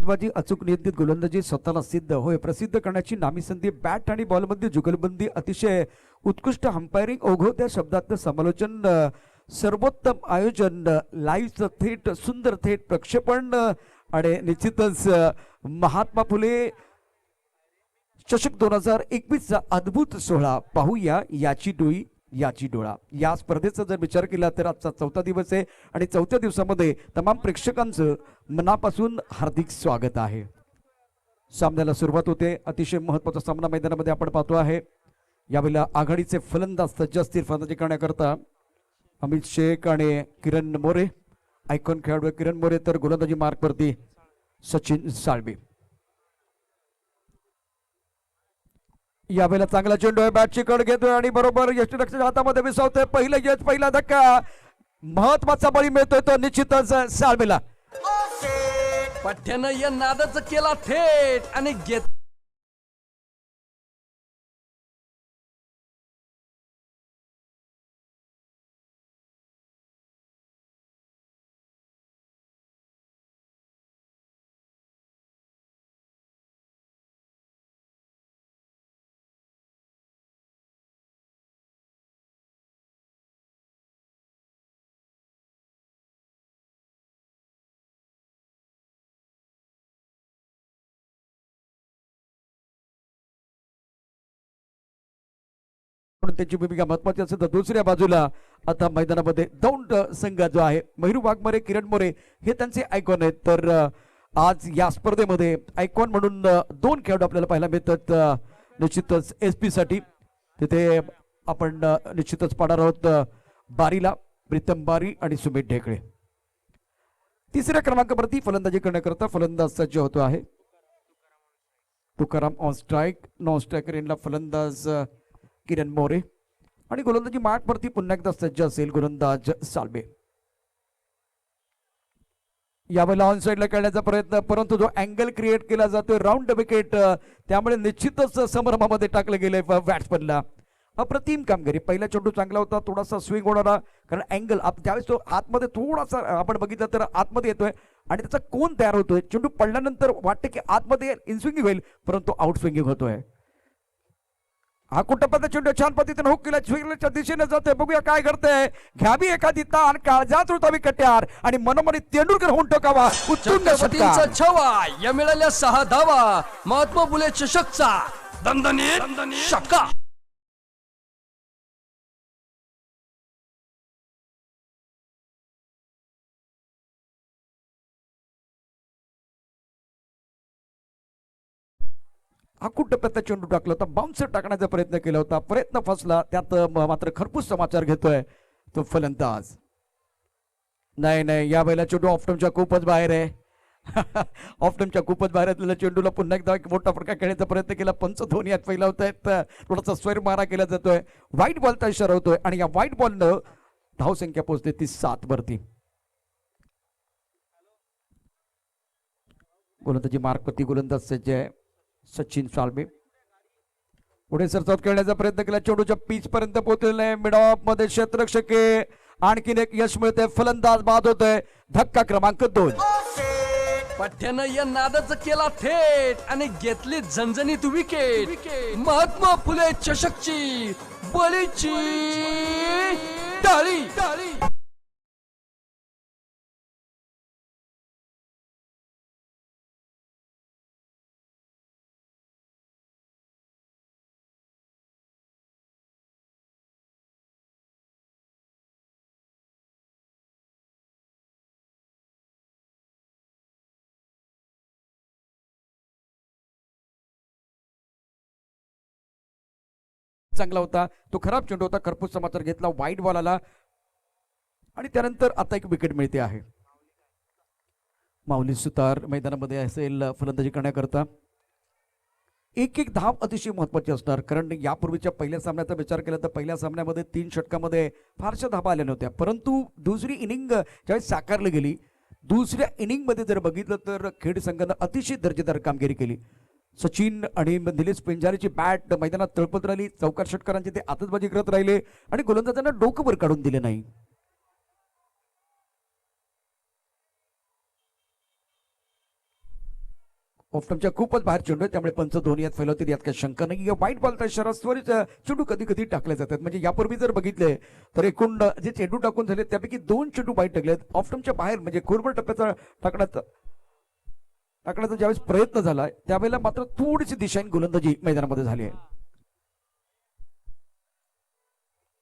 बाजी अचूक नियंत्रित गोलंदाजी स्वतःला सिद्ध होय प्रसिद्ध करण्याची नामी संधी बॅट आणि बॉलमध्ये जुगलबंदी अतिशय उत्कृष्ट अंपायरिंग ओघवत्या शब्दात समालोचन सर्वोत्तम आयोजन लाईव्ह थेट सुंदर थेट प्रक्षेपण आणि निश्चितच महात्मा फुले चषक 2021चा अद्भुत सोहळा पाहूया याची डोळी याची डोळा। या स्पर्धेचा जर विचार केला तर आजचा चौथा दिवस आहे आणि चौथ्या दिवसामध्ये तमाम प्रेक्षकांचं मनापासून हार्दिक स्वागत आहे। सामन्याला सुरुवात होते। अतिशय महत्त्वाचा सामना मैदानामध्ये आपण पाहतो आहे। यावेळेला आघाडीचे फलंदाज सज्ज असतील फलंदाजी करण्याकरता अमित शेख आणि किरण मोरे। आयकॉन खेळाडू किरण मोरे तर गोलंदाजी मार्कवरती सचिन साळवे। यावेळेला चांगला चेंडू आहे बॅटची कड घेतोय आणि बरोबर यष्टीरक्षकाच्या हातामध्ये विसावतोय। पहिला धक्का महत्वाचा बळी मिळतोय तो निश्चितच साळवेला। पठ्यानं या नादाचं केला थेट आणि घेत म्हणून त्यांची भूमिका महत्वाची असेल तर दुसऱ्या बाजूला आता मैदानामध्ये दौंड संघ जो आहे महिरू वाघमारे किरण मोरे हे त्यांचे आयकॉन आहेत। तर आज या स्पर्धेमध्ये आयकॉन म्हणून दोन खेळाडू आपल्याला पाहायला मिळतात निश्चितच एसपी साठी। तिथे आपण निश्चितच पाहणार आहोत बारीला प्रीतम बारी आणि सुमित ढेकळे। तिसऱ्या क्रमांकावरती फलंदाजी करण्याकरता फलंदाज सज्ज होतो आहे Tukaram on strike. Non striker यांना फलंदाज किरण मोरे आणि गोलंदाजी मार्कवरती पुन्हा एकदा सज्ज असेल गोलंदाज साळवे। यावेळेला ऑन साइडला खेळण्याचा प्रयत्न परंतु जो अँगल क्रिएट केला जातोय राऊंड विकेट त्यामुळे निश्चितच संभ्रमामध्ये टाकलं गेलंय बॅट्समनला। अप्रतिम कामगिरी। पहिला चेंडू चांगला होता थोडासा स्विंग होणारा कारण अँगल त्यावेळेस तो आतमध्ये थोडासा आपण बघितलं तर आतमध्ये येतोय आणि त्याचा कोन तयार होतोय। चेंडू पडल्यानंतर वाटतं की आतमध्ये इन स्विंगिंग होईल परंतु आउट स्विंगिंग होतोय। हा कुटपचा चेंडू छान पद्धतीने हुक केला स्विंगच्या दिशेने जातोय। बघूया काय करतंय घ्यावी एखादी ताण काळजात रुतावी कट्यार आणि मनोमनी तेंडुलकर होऊन टोकावा उत्तुंग छत्तीचा छवा या मिळाल्या 6 धावा महात्मा फुले चषकचा दणदणीत षटका। आखूट टप्प्यात चेंडू टाकला होता बाउन्सर टाकण्याचा प्रयत्न केला होता प्रयत्न फसला त्यात मात्र खरपूस समाचार घेतोय तो फलंदाज। नाही या वेळेला चेंडू ऑफटमच्या खूपच बाहेर आहे ऑफटमच्या खूपच बाहेर असलेल्या चेंडूला पुन्हा एकदा मोठा फटका खेळण्याचा प्रयत्न केला पंच दोन्ही हात पहिला होत आहेत थोडासा स्वैर मारा केला जातोय व्हाईट बॉलचा इशारा होतोय आणि या व्हाईट बॉलनं धाव संख्या पोहोचते ती 7 वरती। गोलंदाजी मार्कवरती गोलंदाज सज्ज आहे सचिन साळवे। पुढे सरसावत खेळण्याचा प्रयत्न केला चेंडूच्या पीच पर्यंत पोहोचलेला आहे मिड ऑफ मध्ये क्षेत्ररक्षके आणखीन एक यश मिळते फलंदाज बाद होतोय धक्का क्रमांक 2। पठ्यानं या नादाचं केला थेट आणि घेतली झणझणीत विकेट महात्मा फुले चषकची बळीची टाळी। चांगला होता तो खराब चेंडू होता खरपूस समाचार घेतला वाईट बॉल आला आणि त्यानंतर आता एक विकेट मिळते आहे। माऊली सुतार मैदानामध्ये असेल फलंदाजी करण्याकरता। एक धाव अतिशय महत्वाची असणार कारण यापूर्वीच्या पहिल्या सामन्याचा विचार केला तर पहिल्या सामन्यामध्ये 3 षटकामध्ये फारशा धावा आल्या नव्हत्या परंतु दुसरी इनिंग ज्यावेळी साकारली गेली दुसऱ्या इनिंग मध्ये जर बघितलं तर खेड संघानं अतिशय दर्जेदार कामगिरी केली। सचिन आणि निलेश पेंजारीची बॅट मैदानात तळपत राहिली चौकार षटकारांची ते आतषबाजी करत राहिले आणि गोलंदाजांना डोकं वर काढून दिले नाही। ऑफ्टमच्या खूपच बाहेर चेंडू आहे, त्यामुळे पंच दोन्ही यात फैलवतील, यात काही शंका नाही. वाईट बॉलचा इशारा त्वरित चेंडू कधी कधी टाकले जातात. म्हणजे यापूर्वी जर बघितले तर एकूण जे चेंडू टाकून झाले त्यापैकी 2 चेंडू वाईट टाकलेत. ऑफ्टमच्या बाहेर म्हणजे खोलवर टप्प्याचा टाकण्याचा ज्यावेळेस प्रयत्न झाला त्यावेळेला मात्र थोडीशी दिशाहीन गोलंदाजी मैदानामध्ये झाली आहे.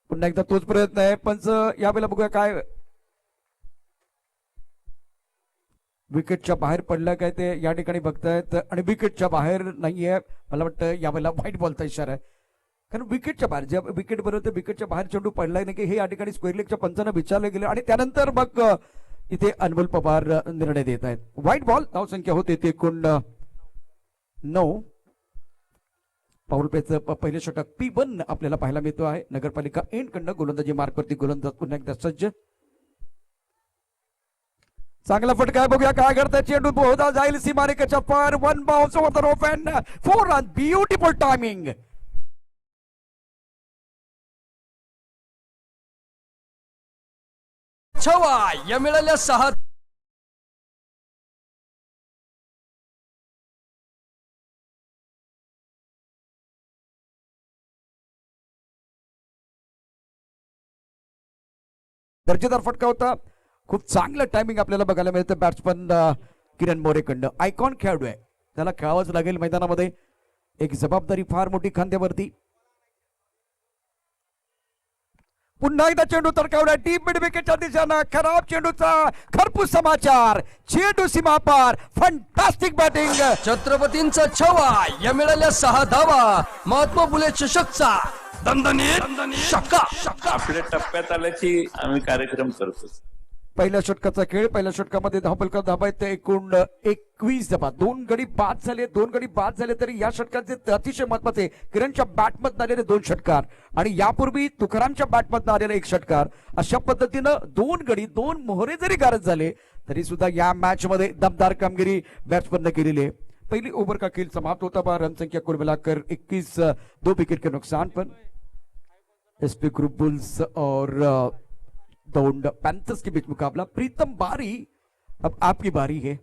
पुन्हा एकदा तोच प्रयत्न आहे. पंच यावेळेला बघूया काय विकेटच्या बाहेर पडलं काय ते या ठिकाणी बघतायत आणि विकेटच्या बाहेर नाहीये. मला वाटतं यावेळेला व्हाईट बॉलचा इशारा आहे, कारण विकेटच्या बाहेर ज्या विकेट बरोबर विकेटच्या बाहेर चेंडू पडलाय नाही की हे या ठिकाणी स्क्वेअर लेगच्या पंचांना विचारले गेले आणि त्यानंतर मग इथे अनमोल पवार निर्णय देत आहेत. White ball. धावसंख्या होते ते एकूण 9. पाऊल प्लेचं पहिले षटक P1 आपल्याला पाहायला मिळतो आहे. नगरपालिका एंड कडनं गोलंदाजी मार्कवरती गोलंदाज पुन्हा एकदा सज्ज. चांगला फटका आहे, बघूया काय करताय. चेंडू बहुधा जाईल सीमारेखेच्या पार. 1 bounce over the rope and 4 run. Beautiful timing. छवा या मिळाल्या 6. दर्जेदार फटका होता. खूप चांगलं टायमिंग आपल्याला बघायला मिळतं बॅट्समन किरण मोरेकडनं. आयकॉन खेळाडू आहे, त्याला खेळावंच लागेल मैदानामध्ये. एक जबाबदारी फार मोठी खांद्यावरती. पुन्हा एकदा चेंडू तरकावला डीप मिड विकेटच्या दिशेनं. खराब चेंडूचा खरपूस समाचार. चेंडू सीमा पार. Fantastic batting. छत्रपतींचा छवा या मिळाल्या 6 धावा. महात्मा फुले चषकचा दणदणीत शक्का. आपल्या टप्प्यात आल्याची आम्ही कार्यक्रम करतो. पहिल्या षटकाचा खेळ. पहिल्या षटकामध्ये धावपलका धाबा आहेत एकूण 21 धाबा. 2 गडी बाद झाले. 2 गडी बाद झाले तरी या षटकाचे अतिशय महत्वाचे किरणच्या बॅटमधून आलेले 2 षटकार आणि यापूर्वी तुकारामच्या बॅटमधून आलेला 1 षटकार. अशा पद्धतीनं 2 गडी 2 मोहरे जरी गारद झाले तरी सुद्धा या मॅच मध्ये दमदार कामगिरी बॅट्समॅनने केलेली आहे. पहली ओवर का खेल समाप्त होता हुआ. रन संख्या कुल मिलाकर 21, 2 विकेट के नुकसान पर. एसपी ग्रुप बुल्स और दौंड पैंथर्स के बीच मुकाबला. प्रीतम बारी, अब आपकी बारी है.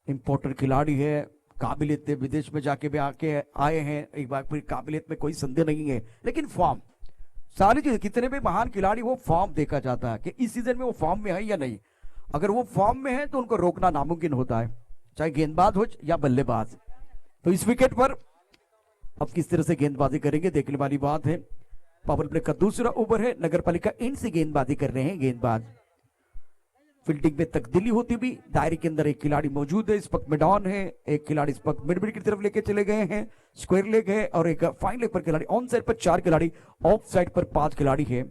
इंपोर्टेंट खिलाड़ी है, काबिलियत है, विदेश में जाके भी आके आए हैं. एक बार फिर काबिलियत में कोई संदेह नहीं है, लेकिन फॉर्म सारी चीज, कितने भी महान खिलाड़ी वो फॉर्म देखा जाता है कि इस सीजन में वो फॉर्म में है या नहीं. अगर वो फॉर्म में है तो उनको रोकना नामुमकिन होता है, चाहे गेंदबाज हो या बल्लेबाज. तो इस विकेट पर अब किस तरह से गेंदबाजी करेंगे देखने वाली बात है. पावर प्ले का दूसरा ओवर है. नगरपालिका एंड से गेंदबाजी कर रहे हैं गेंदबाज. फील्डिंग में तब्दीली होती भी. दायरे के अंदर एक खिलाड़ी मौजूद है, इस वक्त मिड ऑन है. एक खिलाड़ी इस वक्त मिड विकेट की तरफ लेके चले गए हैं. स्क्वायर लेग है और एक फाइन लेग पर खिलाड़ी. ऑन साइड पर 4 खिलाड़ी, ऑफ साइड पर 5 खिलाड़ी है.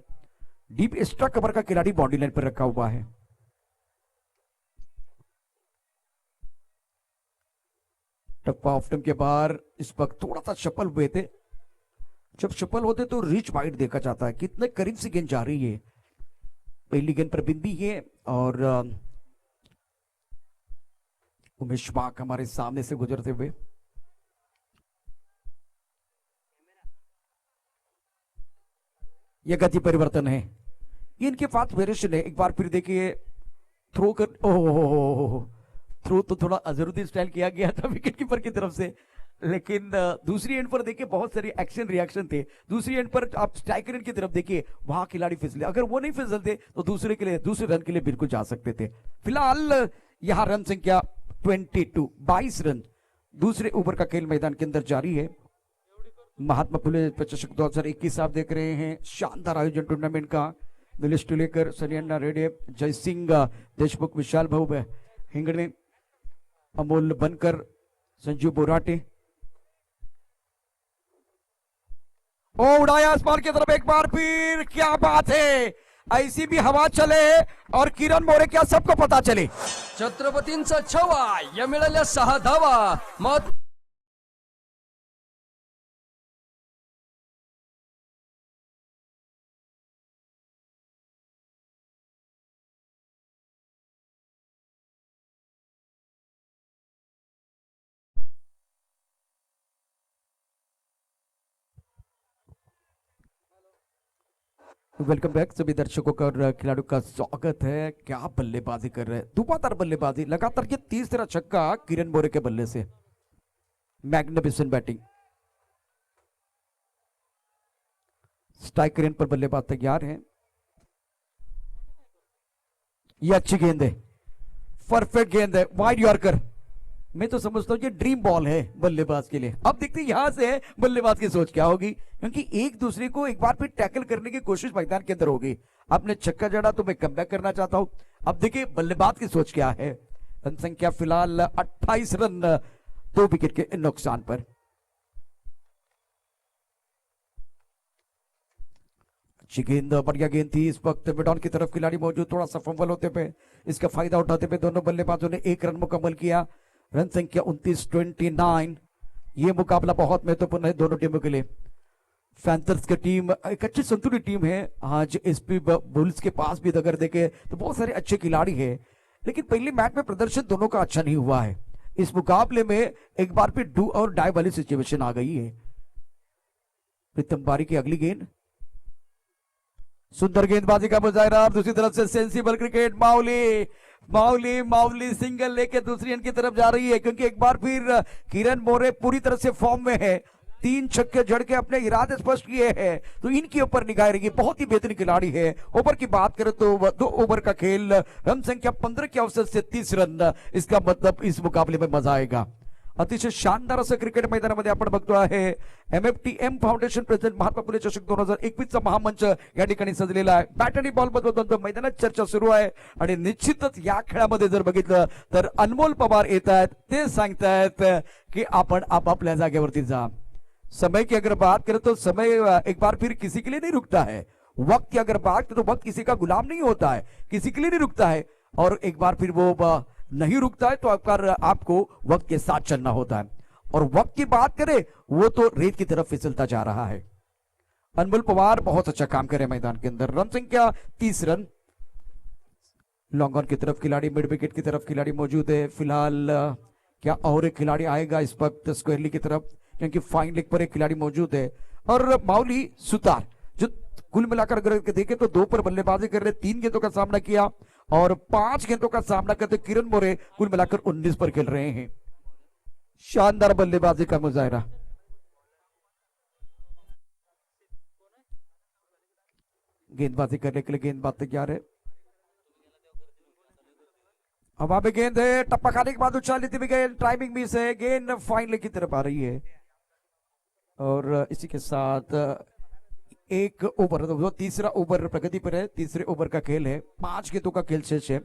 डीप एक्स्ट्रा कवर का खिलाड़ी बाउंड्री लाइन पर रखा हुआ है. टप्पा ऑफ्टम के बाहर इस वक्त थोड़ा सा शफल हुए थे. जब शफल होते तो रिच वाइड देखा जाता है, कितने करीब से गेंद जा रही है. पहली गेंद पर बिंदी है और उमेश पाक हमारे सामने से गुजरते हुए. यह गति परिवर्तन है, ये इनके पास वेरिएशन है. एक बार फिर देखिए थ्रो कर, ओह थ्रो तो थोड़ा अजरुद्दीन स्टाइल किया गया था विकेट कीपर की तरफ से, लेकिन दूसरी एंड पर देखिए बहुत सारे एक्शन रिएक्शन थे. दूसरी एंड पर आप स्ट्राइकर एंड की तरफ देखिए, वहां खिलाड़ी फिसले. अगर वो नहीं फिसलते तो दूसरे रन के लिए बिल्कुल जा सकते थे. फिलहाल यहां रन संख्या 22 रन. दूसरे ओवर का खेल मैदान के अंदर जारी है. महात्मा फुले चषक 2021 आप देख रहे हैं. शानदार आयोजन टूर्नामेंट का. नीलेश टिलेकर, सनियन्ना रेड्डी, जय सिंह देशमुख, विशाल भाऊ हिंगणे, अमोल बनकर, संजू बोराटे. ओ उड़ाया आसमान की तरफ एक बार फिर. क्या बात है, ऐसी भी हवा चले और किरण मोरे क्या सबको पता चले. छत्रपतींचा छवा या मिळाल्या 6 धावा. वेलकम बैक सभी दर्शकों का और खिलाड़ियों का स्वागत है। क्या बल्लेबाजी कर रहे हैं, धुआंधार बल्लेबाजी, लगातार ये तीसरा छक्का किरण बोरे के बल्ले से। Magnificent batting. स्ट्राइक रेंज पर बल्लेबाज तैयार हैं। ये अच्छी गेंद है, परफेक्ट गेंद है, वाइड यॉर्कर। मैं तो समझता हूं ये ड्रीम बॉल है बल्लेबाज के लिए। अब देखते हैं यहां से बल्लेबाज की सोच क्या होगी, क्योंकि एक दूसरे को एक बार फिर टैकल करने की कोशिश मैदान के अंदर होगी। आपने छक्का जड़ा तो मैं कमबैक करना चाहता हूं। अब देखिए बल्लेबाज की सोच क्या है। रन संख्या फिलहाल 28 रन 2 विकेट के नुकसान पर। अच्छी गेंद, बढ़िया गेंद थी। इस वक्त मिडॉन की तरफ खिलाड़ी मौजूद, थोड़ा सा फंबल होते पे इसका फायदा उठाते पे दोनों बल्लेबाजों ने 1 रन मुकम्मल किया। रन संख्या 29-29। ये मुकाबला बहुत महत्वपूर्ण है दोनों टीमों के लिए। फैंथर्स की टीम एक अच्छी संतुलित टीम है। आज एसपी बुल्स के पास भी अगर देखे तो बहुत सारे अच्छे खिलाड़ी हैं, लेकिन पहले मैच में प्रदर्शन दोनों का अच्छा नहीं हुआ है। इस मुकाबले में एक बार फिर डू और डाई वाली सिचुएशन आ गई है। प्रीतम बारी की अगली गेंद, सुंदर गेंदबाजी का मुजाहरा। दूसरी तरफ से सेंसिबल क्रिकेट, माउली माउली माउली सिंगल लेके दूसरी एंड की तरफ जा रही है, क्योंकि एक बार फिर किरण बोरे पूरी तरह से फॉर्म में है। 3 छक्के जड़ के अपने इरादे स्पष्ट किए हैं, तो इनके ऊपर निगाह रहेगी। बहुत ही बेहतरीन खिलाड़ी है। ओवर की बात करें तो 2 ओवर का खेल, रन संख्या 15 के अवसर से 30 रन। इसका मतलब इस मुकाबले में मजा आएगा। अतिशय शानदार असं क्रिकेट मैदानामध्ये आपण बघतो आहे। MFTM foundation president Mahatma Phule चषक 2021 चा महामंच या ठिकाणी सजलेला आहे। बॅट आणि बॉल बदलतो मैदानात चर्चा सुरू आहे, आणि निश्चितच या खेळामध्ये जर बघितलं तर अनमोल पवार येत आहेत, ते सांगतायत की आपण आपापल्या जागेवरती जा। समय की अगर बात करें तो समय एक बार फिर किसी के लिए नहीं रुकता है। वक्त की अगर बात करें तो वक्त किसी का गुलाम नहीं होता है, किसी के लिए नहीं रुकता है, और एक बार फिर वो नहीं रुकता है तो आपको वक्त के साथ चलना होता है। और वक्त की बात करें वो तो रेत की तरफ फिसलता जा रहा है। अनमोल पवार बहुत अच्छा काम करे मैदान के अंदर। रन संख्या 30 रन। लॉन्ग ऑन की तरफ खिलाड़ी, मिड विकेट की तरफ खिलाड़ी मौजूद है। फिलहाल क्या और एक खिलाड़ी आएगा इस वक्त स्क्वायरली की तरफ, क्योंकि फाइन लेग पर एक खिलाड़ी मौजूद है। और माउली सुतार जो कुल मिलाकर अगर देखें तो 2 पर बल्लेबाजी कर रहे, 3 गेंदों का सामना किया और 5 गेंदों का सामना करते किरण बोरे कुल मिलाकर 19 पर खेल रहे हैं। शानदार बल्लेबाजी का मुजाहरा। गेंदबाजी करने के लिए गेंदबाज तैयार है। हवा में गेंद है, टप्पा खाने के बाद उछाल लेती हुई गेंद, टाइमिंग मिस है। गेंद फाइन लेग की तरफ आ रही है। और इसी के साथ एक ओवर, वो तीसरा ओवर प्रगति पर है। तीसरे ओवर का खेल है, 5 गेंदों का खेल शेष है।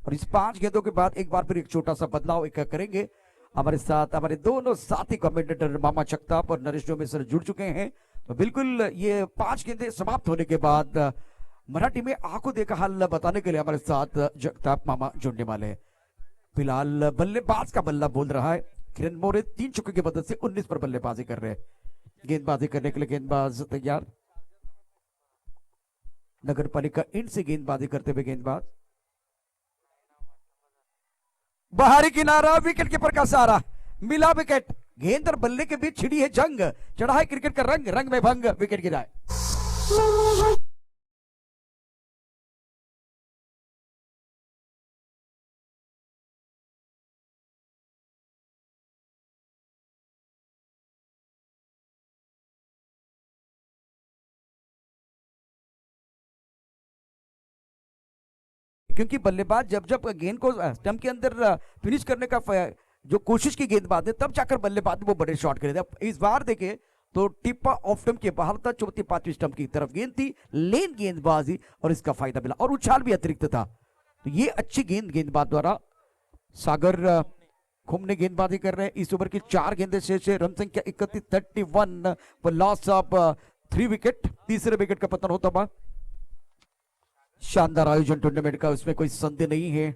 और इस 5 गेंदों के बाद एक बार फिर एक छोटा सा बदलाव करेंगे। हमारे साथ हमारे दोनों साथी कमेंटेटर मामा जगताप और नरेश डोमे सर जुड़ चुके हैं। तो बिल्कुल ये 5 गेंदें समाप्त होने के बाद मराठी में आंखों देखा हाल बताने के लिए हमारे साथ जगताप मामा जुड़ने वाले हैं। फिलहाल बल्लेबाज का बल्ला बोल रहा है। किरण मोरे 3 छक्के की मदद से 19 पर बल्लेबाजी कर रहे हैं। गेंदबाजी करने के लिए गेंदबाज तैयार। नगर पालिका इंड से गेंदबाजी करते हुए गेंदबाज, बाहरी किनारा, विकेट कीपर का सहारा, मिला विकेट। गेंद और बल्ले के बीच छिड़ी है जंग, चढ़ा है क्रिकेट का रंग, रंग में भंग, विकेट गिरा है। क्योंकि बल्लेबाज जब जब गेंद को स्टंप के अंदर फिनिश करने का जो कोशिश की गेंदबाज है, तब जाकर बल्लेबाज वो बड़े शॉट करे। इस बार देखे तो टिप्पा ऑफ स्टंप के बाहर था, 4थी-5वीं स्टंप की तरफ गेंद थी, लेन गेंदबाजी और इसका फायदा मिला और उछाल भी अतिरिक्त था। तो ये अच्छी गेंदबाज द्वारा सागर घूमने गेंदबाजी कर रहे हैं। इस ओवर की 4 गेंदें शेष है। रन संख्या 31 लॉस ऑफ 3 विकेट। तीसरे विकेट का पतन होता हुआ। शानदार आयोजन टूर्नामेंट का, उसमें कोई संदेह नहीं है।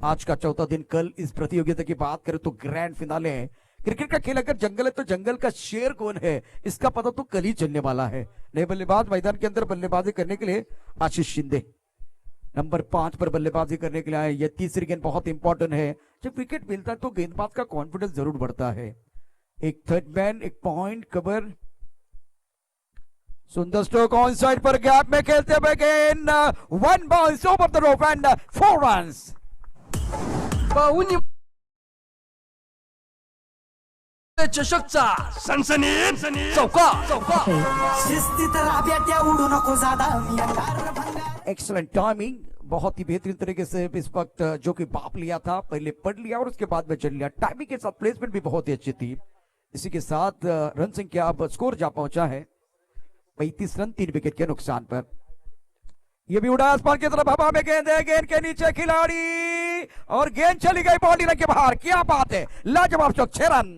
आज का चौथा दिन। कल इस प्रतियोगिता की बात करें तो ग्रैंड फिनाले है। क्रिकेट का खेल अगर जंगल है तो जंगल का शेर कौन है इसका पता तो कल ही चलने वाला है। नए बल्लेबाज मैदान के अंदर बल्लेबाजी करने के लिए आशीष शिंदे नंबर 5 पर बल्लेबाजी करने के लिए आए। यह तीसरी गेंद बहुत इंपॉर्टेंट है। जब विकेट मिलता है तो गेंदबाज का कॉन्फिडेंस जरूर बढ़ता है। एक थर्ड मैन, एक पॉइंट कवर, सुंदर स्ट्रोक ऑन साइड पर गैप में खेलते हुए गेंद 1 ball over the rope and 4 runs. पाहुणी चषकचा सनसनीत चौका चौका शिस्तीत राब्या त्या उडू नको जादा मी अंगार भंगार। एक्सलेंट टाइमिंग, बहुत ही बेहतरीन तरीके से इस वक्त जो कि बाप लिया था, पहले पढ़ लिया और उसके बाद में चल लिया। टाइमिंग के साथ प्लेसमेंट भी बहुत ही अच्छी थी। इसी के साथ रन संख्या अब स्कोर जा पहुंचा है 35 रन 3 विकेट के नुकसान पर। ये भी उड़ा आसमान की तरफ, हवा में गेंद है, गेंद के नीचे खिलाड़ी और गेंद चली गई बाउंड्री के बाहर। क्या बात है, लाजवाब चौक, 6 रन।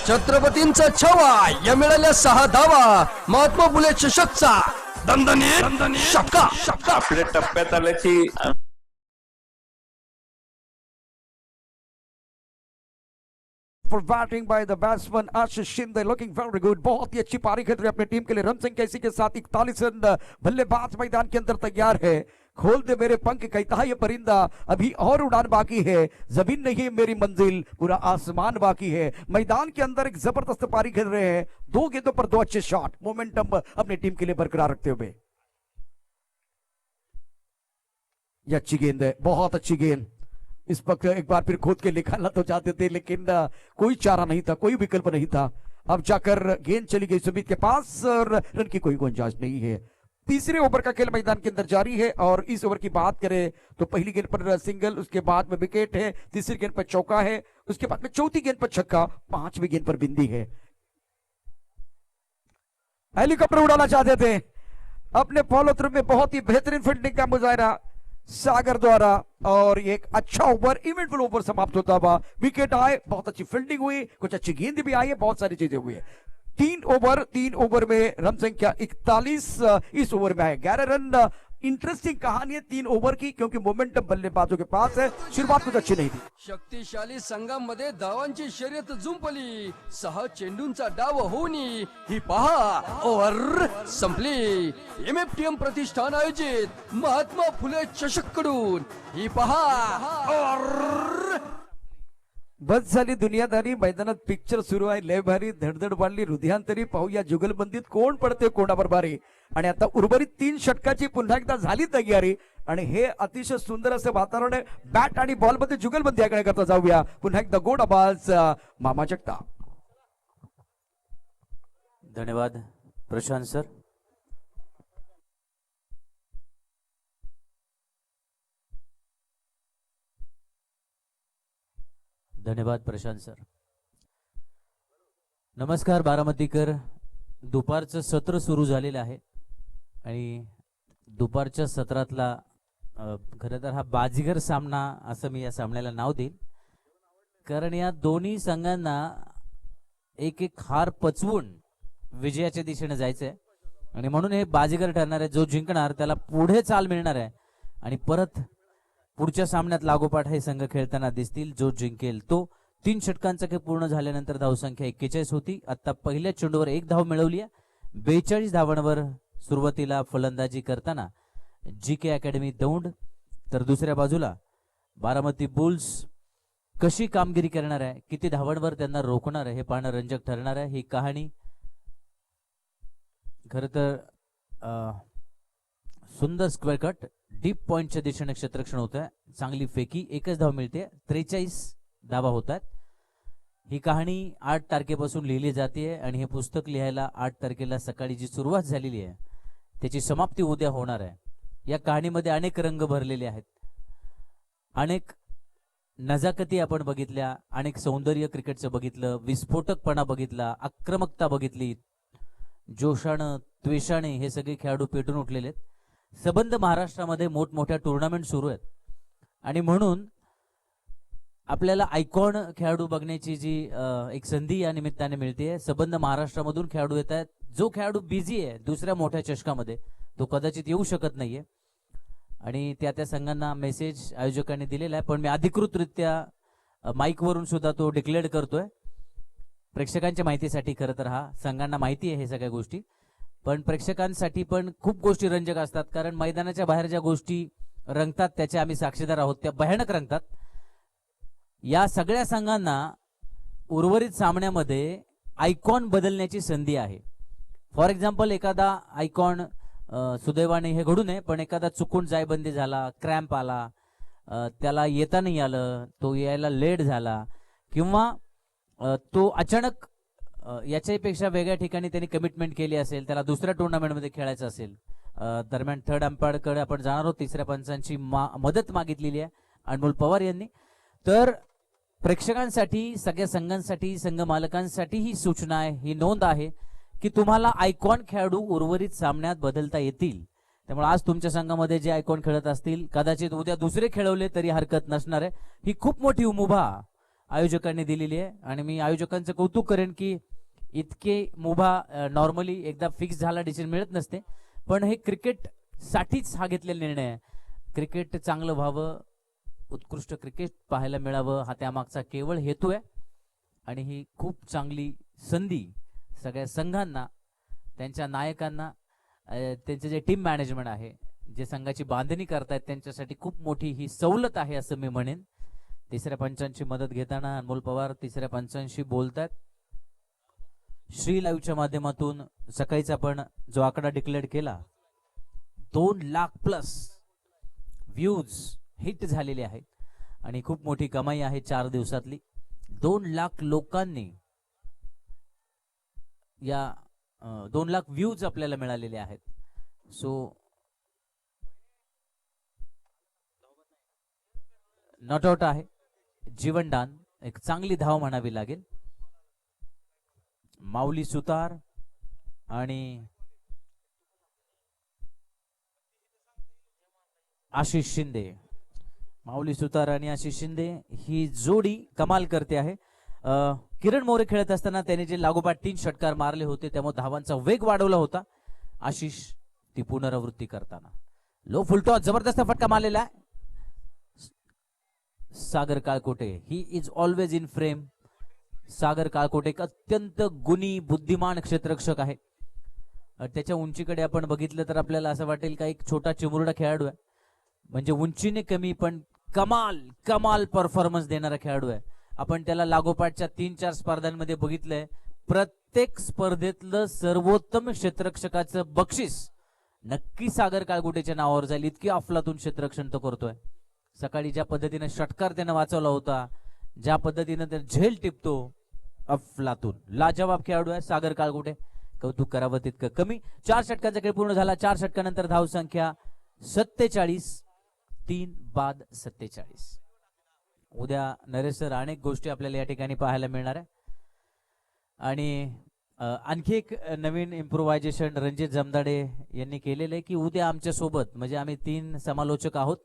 छत्रपतींचा छवा या मिळाल्या 6 धावा। महात्मा फुले चषकचा दणदणीत शक्का शक्का आपल्या टप्प्यात आल्याची For batting by the batsman Ashish Shinde, looking very good। बहुत ही अच्छी पारी खेल रहे अपनी टीम के लिए। रन संख्या इसी के साथ 41 रन। बल्लेबाज मैदान के अंदर तैयार है। खोल दे मेरे पंख कहता है ये परिंदा, अभी और उड़ान बाकी है। जमीन नहीं मेरी मंजिल, पूरा आसमान बाकी है। मैदान के अंदर एक जबरदस्त पारी खेल रहे हैं। 2 गेंदों पर 2 अच्छे शॉट, मोमेंटम अपनी टीम के लिए बरकरार रखते हुए। ये अच्छी गेंद है, बहुत अच्छी गेंद। इस वक्त एक बार फिर खोद के निकालना तो चाहते थे, लेकिन कोई चारा नहीं था, कोई विकल्प नहीं था। अब जाकर गेंद चली गई सुमित के पास और रन की कोई गुंजाइश नहीं है। तीसरे ओवर का खेल मैदान के अंदर जारी है और इस ओवर की बात करें तो पहली गेंद पर सिंगल, उसके बाद में विकेट है, तीसरी गेंद पर चौका है, उसके बाद में चौथी गेंद पर छक्का, 5वीं गेंद पर बिंदी है। हेलीकॉप्टर उड़ाना चाहते थे। अपने फॉलो थ्रू में बहुत ही बेहतरीन फील्डिंग का मुजाहरा सागर द्वारा और एक अच्छा ओवर, इवेंटफुल ओवर समाप्त होता हुआ। विकेट आए, बहुत अच्छी फील्डिंग हुई, कुछ अच्छी गेंद भी आई है, बहुत सारी चीजें हुई है। 3 ओवर में रन संख्या 41, इस ओवर में आए 11 रन। इंटरेस्टिंग कहानी है 3 ओवर की, क्योंकि मोमेंटम बल्लेबाजों के पास है। शुरुआत कुछ अच्छी नहीं थी। शक्तिशाली संघामध्ये धावांची शर्यत जुंपली। 6 चेंडूंचा डाव होऊन ही पहा ओव्हर संपली। MFTM प्रतिष्ठान आयोजित महात्मा फुले चषक कडून ही पहा ओव्हर। बस झाली दुनियादारी, मैदानात पिक्चर सुरू आहे, लय भारी, धडधड वाढली, हृदयांतरी। पाहूया जुगलबंदीत कोण पडते कोणावर बारी। आणि आता उर्वरित 3 षटकाची पुन्हा एकदा झाली तयारी आणि हे अतिशय सुंदर असं वातावरण आहे। बॅट आणि बॉल मध्ये जुगलबंदी आकडे करता जाऊया। पुन्हा एकदा गोड आवाज मामा जगताप। धन्यवाद प्रशांत सर। धन्यवाद प्रशांत सर। नमस्कार बारामतीकर, दुपारचं सत्र सुरू झालेलं आहे आणि दुपारच्या सत्रातला खरं तर हा बाजीगर सामना असं मी या सामन्याला नाव देईन, कारण या दोन्ही संघांना एक एक हार पचवून विजयाच्या दिशेने जायचंय आणि म्हणून हे बाजीगर ठरणार आहे। जो जिंकणार त्याला पुढे चाल मिळणार आहे आणि परत पुढच्या सामन्यात लागोपाठ हे संघ खेळताना दिसतील। जो जिंकेल तो 3 षटकांचा खेळ पूर्ण झाल्यानंतर धावसंख्या 41 होती। आता पहिल्या चेंडूवर 1 धाव मिळवली आहे। 42 धावांवर सुरुवातीला फलंदाजी करताना GK अकॅडमी दौंड, तर दुसऱ्या बाजूला बारामती बुल्स कशी कामगिरी करणार आहे, किती धावांवर त्यांना रोखणार आहे हे पाहणं रंजक ठरणार आहे। ही कहाणी खरं तर सुंदर स्क्वेअर कट डीप पॉइंटच्या दिशेने क्षेत्ररक्षण होत आहे। चांगली फेकी, 1च धाव मिळते, 43 धावा होतात। ही कहाणी 8 तारखेपासून लिहिली जाते आणि हे पुस्तक लिहायला 8 तारखेला सकाळी जी सुरुवात झालेली आहे त्याची समाप्ती उद्या होणार आहे। या कहाणीमध्ये अनेक रंग भरलेले आहेत, अनेक नजाकती आपण बघितल्या, अनेक सौंदर्य क्रिकेटचं बघितलं, विस्फोटकपणा बघितला, आक्रमकता बघितली, जोशानं त्वेषाने हे सगळे खेळाडू पेटून उठलेले आहेत। संबंध महाराष्ट्रामध्ये मोठमोठ्या टुर्नामेंट सुरू आहेत आणि म्हणून आपल्याला आयकॉन खेळाडू बघण्याची जी एक संधी या निमित्ताने मिळते। संबंध महाराष्ट्रामधून खेळाडू येत आहेत। जो खेळाडू बिझी आहे दुसऱ्या मोठ्या चषकामध्ये तो कदाचित येऊ शकत नाहीये आणि त्या संघांना मेसेज आयोजकांनी दिलेला आहे, पण मी अधिकृतरित्या माईकवरून सुद्धा तो डिक्लेअर करतोय प्रेक्षकांच्या माहितीसाठी। खरं तर हा संघांना माहिती आहे हे सगळ्या गोष्टी, पण प्रेक्षकांसाठी पण खूप गोष्टी रंजक असतात, कारण मैदानाच्या बाहेर ज्या गोष्टी रंगतात त्याचे आम्ही साक्षीदार आहोत, त्या भयानक रंगतात। या सगळ्या संघांना उर्वरित सामन्यामध्ये आयकॉन बदलण्याची संधी आहे। फॉर एक्झाम्पल एखादा आयकॉन सुदैवाने हे घडू नये, पण एखादा चुकून जायबंदी झाला, क्रॅम्प आला, त्याला येता नाही आलं, तो यायला लेट झाला, किंवा तो अचानक याच्यापेक्षा वेगळ्या ठिकाणी त्यांनी कमिटमेंट केली असेल, त्याला दुसऱ्या टुर्नामेंटमध्ये खेळायचं असेल, दरम्यान थर्ड अंपायरकडे आपण जाणार आहोत, तिसऱ्या पंचांची मदत मागितलेली आहे अनमोल पवार यांनी. तर प्रेक्षकांसाठी, सगळ्या संघांसाठी, संघ मालकांसाठी ही सूचना आहे, ही नोंद आहे की तुम्हाला आयकॉन खेळाडू उर्वरित सामन्यात बदलता येतील. त्यामुळे आज तुमच्या संघामध्ये जे आयकॉन खेळत असतील, कदाचित उद्या दुसरे खेळवले तरी हरकत नसणार आहे. ही खूप मोठी मुभा आयोजकांनी दिलेली आहे आणि मी आयोजकांचं कौतुक करेन की इतके मुभा नॉर्मली एकदा फिक्स झाला डिसिजन मिळत नसते, पण हे क्रिकेट साठीच हा घेतलेला निर्णय आहे. क्रिकेट चांगलं व्हावं, उत्कृष्ट क्रिकेट पाहायला मिळावं, हा त्यामागचा केवळ हेतू आहे. आणि ही खूप चांगली संधी सगळ्या संघांना, त्यांच्या नायकांना, त्यांचे जे टीम मॅनेजमेंट आहे, जे संघाची बांधणी करतायत, त्यांच्यासाठी खूप मोठी ही सवलत आहे असं मी म्हणेन. तिसऱ्या पंचांची मदत घेताना अनमोल पवार तिसऱ्या पंचांशी बोलतात. श्री लाईव्हच्या माध्यमातून सकाळीच आपण जो आकडा डिक्लेअर केला, 2 लाख प्लस व्ह्यूज हिट झालेले आहेत आणि खूप मोठी कमाई आहे 4 दिवसातली. 2 लाख लोकांनी या 2 लाख व्ह्यूज आपल्याला मिळालेले आहेत. सो नॉट आउट आहे, जीवनदान, एक चांगली धाव म्हणावी लागेल. माऊली सुतार आणि आशिष शिंदे, माऊली सुतार आणि आशिष शिंदे ही जोडी कमाल करते आहे. किरण मोरे खेळत असताना त्याने जे लागोपाठ 3 षटकार मारले होते, त्यामुळे धावांचा वेग वाढवला होता. आशिष ती पुनरावृत्ती करताना लो फुलटॉस जबरदस्त फटका मारलेला आहे. Sagar Kalkote, he is always in frame. Sagar Kalkote एक अत्यंत गुणी, बुद्धिमान क्षेत्ररक्षक आहे. त्याच्या उंचीकडे आपण बघितलं तर आपल्याला असं वाटेल का एक छोटा चिमुरडा खेळाडू आहे, म्हणजे उंचीने कमी पण कमाल कमाल परफॉर्मन्स देणारा खेळाडू आहे. आपण त्याला लागोपाठच्या 3-4 स्पर्धांमध्ये बघितलंय. प्रत्येक स्पर्धेतलं सर्वोत्तम क्षेत्ररक्षकाचं बक्षीस नक्की सागर काळगुटेच्या नावावर जाईल, इतकी अफलातून क्षेत्ररक्षण तो करतोय. सकाळी ज्या पद्धतीने षटकार त्यानं वाचवला होता, ज्या पद्धतीने ते झेल टिपतो, अफलातून लाजवाब खेळाडू आहे सागर काळगुटे. कौतुक करावं तितकं कमी. 4 षटकांचा खेळ पूर्ण झाला. 4 षटकानंतर धाव संख्या 47, 3 बाद 47. उद्या नरेश सर अनेक गोष्टी आपल्याला या ठिकाणी पाहायला मिळणार आहे. आणि आणखी एक नवीन इम्प्रोव्हायझेशन रणजित जमदाडे यांनी केलेलं आहे की उद्या आमच्या सोबत, म्हणजे आम्ही 3 समालोचक आहोत,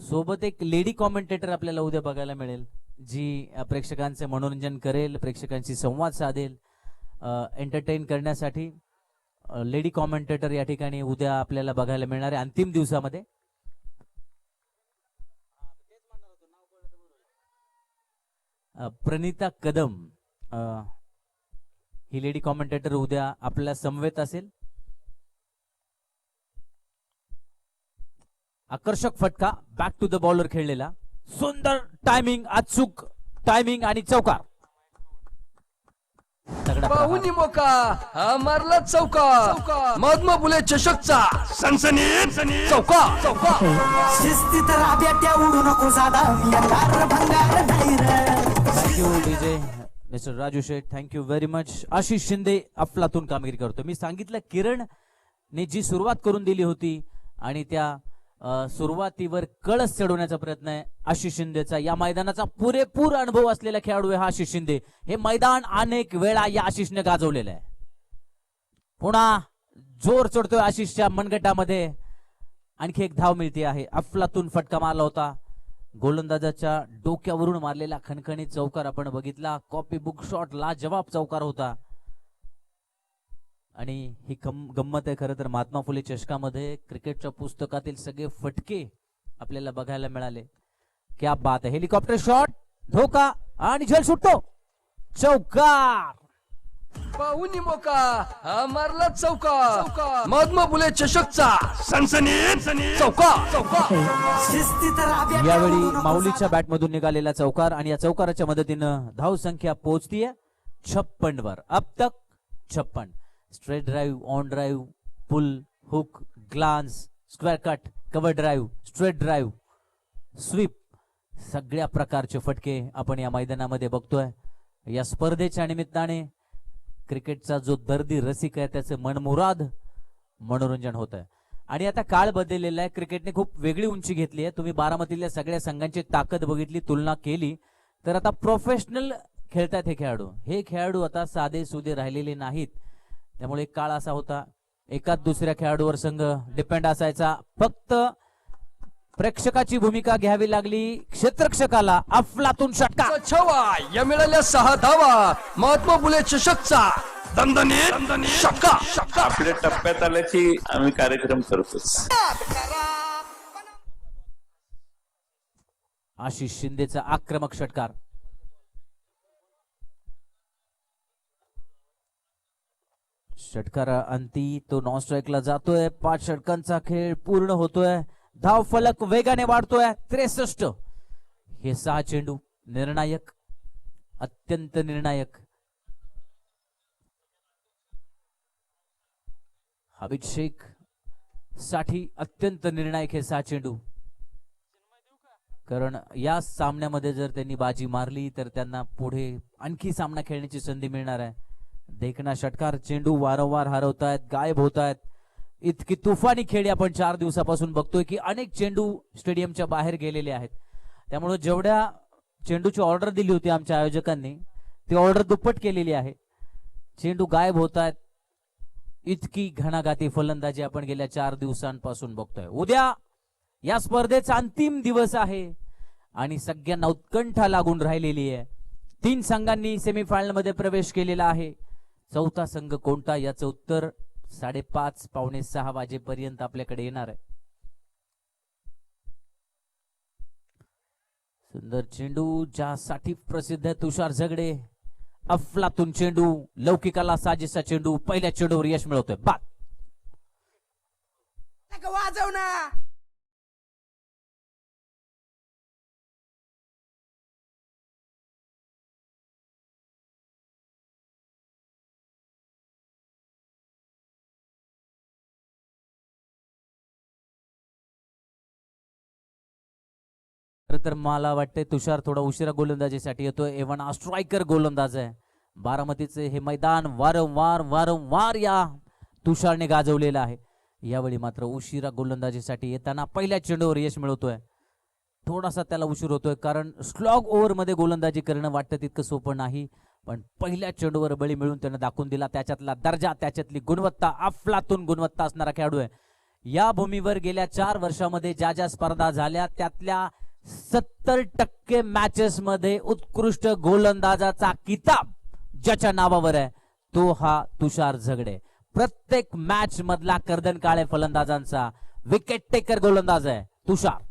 सोबत एक लेडी कॉमेंटेटर आपल्याला उद्या बघायला मिळेल, जी प्रेक्षकांचे मनोरंजन करेल, प्रेक्षकांशी संवाद साधेल. एंटरटेन करण्यासाठी लेडी कॉमेंटेटर या ठिकाणी उद्या आपल्याला बघायला मिळणार आहे अंतिम दिवसामध्ये. प्रणिता कदम ही लेडी कॉमेंटेटर उद्या आपल्या समवेत असेल. आकर्षक फटका, बॅक टू द बॉलर खेळलेला, सुंदर टायमिंग, अचूक टायमिंग आणि चौकार. पाहुनी मोका हा मारला चौका. महात्मा फुले चषकचा सनसनीत चौका. शिस्तीत राब्यात्या उडू नको जादा मी अंगार भंगार नाही रे. Thank you DJ mister Raju Sheth, thank you very much. Ashish Shinde अफलातून कामगिरी करतो. मी सांगितलं किरण ने जी सुरुवात करून दिली होती आणि त्या सुरुवातीवर कळस चढवण्याचा प्रयत्न आहे आशिष शिंदेचा. या मैदानाचा पुरेपूर अनुभव असलेला खेळाडू आहे हा आशिष शिंदे. हे मैदान अनेक वेळा या आशिषने गाजवलेलं आहे. पुन्हा जोर चढतोय आशिषच्या मनगटामध्ये. आणखी एक धाव मिळते आहे. अफलातून फटका मारला होता, गोलंदाजाच्या डोक्यावरून मारलेला खणखणीत चौकार आपण बघितला. कॉपी बुक शॉट, लाजवाब चौकार होता. आणि ही गंमत आहे खरं तर, महात्मा फुले चषकामध्ये क्रिकेटच्या पुस्तकातील सगळे फटके आपल्याला बघायला मिळाले. क्या बात आहे. हेलिकॉप्टर शॉट, धोका आणि झेल सुटतो, चौकार. पाहुनी मोका हा मारला चौका. महात्मा फुले चषकचा सनसनीत चौका. शिस्तीत राब्यात्या यावेळी माऊलीच्या बॅटमधून निघालेला चौकार आणि या चौकाराच्या मदतीनं धाव संख्या पोहोचतीये 56 वर. अब तक 56. Straight drive, on drive, pull, hook, glance, square cut, cover drive, straight drive, sweep, सगळ्या प्रकारचे फटके आपण या मैदानामध्ये बघतोय. या स्पर्धेच्या निमित्ताने क्रिकेटचा जो दर्दी रसिक आहे त्याचं मनमुराद मनोरंजन होत आहे. आणि आता काळ बदललेला आहे. क्रिकेटने खूप वेगळी उंची घेतली आहे. तुम्ही बारामतीतल्या सगळ्या संघांची ताकद बघितली, तुलना केली तर आता प्रोफेशनल खेळतात हे खेळाडू. हे खेळाडू आता साधे सुधे राहिलेले नाहीत. त्यामुळे एक काळ असा होता एकाच दुसऱ्या खेळाडूवर संघ डिपेंड असायचा. फक्त प्रेक्षकाची भूमिका घ्यावी लागली. क्षेत्ररक्षकाला अफलातून षटकार. छावा या मिळाल्या 6 धावा. महात्मा फुले चषकचा दणदणीत षटकार. आपल्या टप्प्यात आल्याची आम्ही कार्यक्रम करतोच. आशिष शिंदेचा आक्रमक षटकार. षटकार अंती तो नॉन स्ट्राईकला जातोय. 5 षटकांचा खेळ पूर्ण होतोय. धाव फलक वेगाने वाढतोय. 63. हे 6 चेंडू निर्णायक, अत्यंत निर्णायक. हबीब शेख साठी अत्यंत निर्णायक हे 6 चेंडू. कारण या सामन्यामध्ये जर त्यांनी बाजी मारली तर त्यांना पुढे आणखी सामना खेळण्याची संधी मिळणार आहे. देखना षटकार. चेंडू वारंवार हरवतायत, गायब होत आहेत. इतकी तुफानी खेळी आपण 4 दिवसापासून बघतोय की अनेक चेंडू स्टेडियमच्या बाहेर गेलेले आहेत. त्यामुळे जेवढ्या चेंडूची ऑर्डर दिली होती आमच्या आयोजकांनी ती ऑर्डर दुप्पट केलेली आहे. चेंडू गायब होत आहेत. इतकी घणाघाती फलंदाजी आपण गेल्या 4 दिवसांपासून बघतोय. उद्या या स्पर्धेचा अंतिम दिवस आहे आणि सगळ्यांना उत्कंठा लागून राहिलेली आहे. 3 संघांनी सेमीफायनल मध्ये प्रवेश केलेला आहे. चौथा संघ कोणता याचं उत्तर 5:30 पावणे 6 वाजेपर्यंत आपल्याकडे येणार आहे. सुंदर चेंडू ज्यासाठी प्रसिद्ध आहे तुषार झगडे. अफलातून चेंडू, लौकिकाला साजेसा चेंडू. पहिल्या चेंडूवर यश मिळवतोय. बाद. वाजव ना. तर मला वाटते तुषार थोडा उशिरा गोलंदाजीसाठी येतोय. एव्हन स्ट्रायकर गोलंदाज आहे. बारामतीचे हे मैदान वारंवार या तुषारने गाजवलेलं आहे. यावेळी मात्र उशिरा गोलंदाजीसाठी येताना पहिल्या चेंडूवर यश मिळवतोय. थोडासा त्याला उशीर होतोय कारण स्लॉग ओव्हर मध्ये गोलंदाजी करणं वाटतं तितकं सोपं नाही. पण पहिल्या चेंडूवर बळी मिळून त्यानं दाखवून दिला त्याच्यातला दर्जा, त्याच्यातली गुणवत्ता. अफलातून गुणवत्ता असणारा खेळाडू आहे. या भूमीवर गेल्या 4 वर्षामध्ये ज्या ज्या स्पर्धा झाल्या त्यातल्या 70% मॅचेस मध्ये उत्कृष्ट गोलंदाजाचा किताब ज्याच्या नावावर आहे तो हा तुषार झगडे. प्रत्येक मॅच मधला कर्दन काळे फलंदाजांचा विकेट टेकर गोलंदाज आहे तुषार.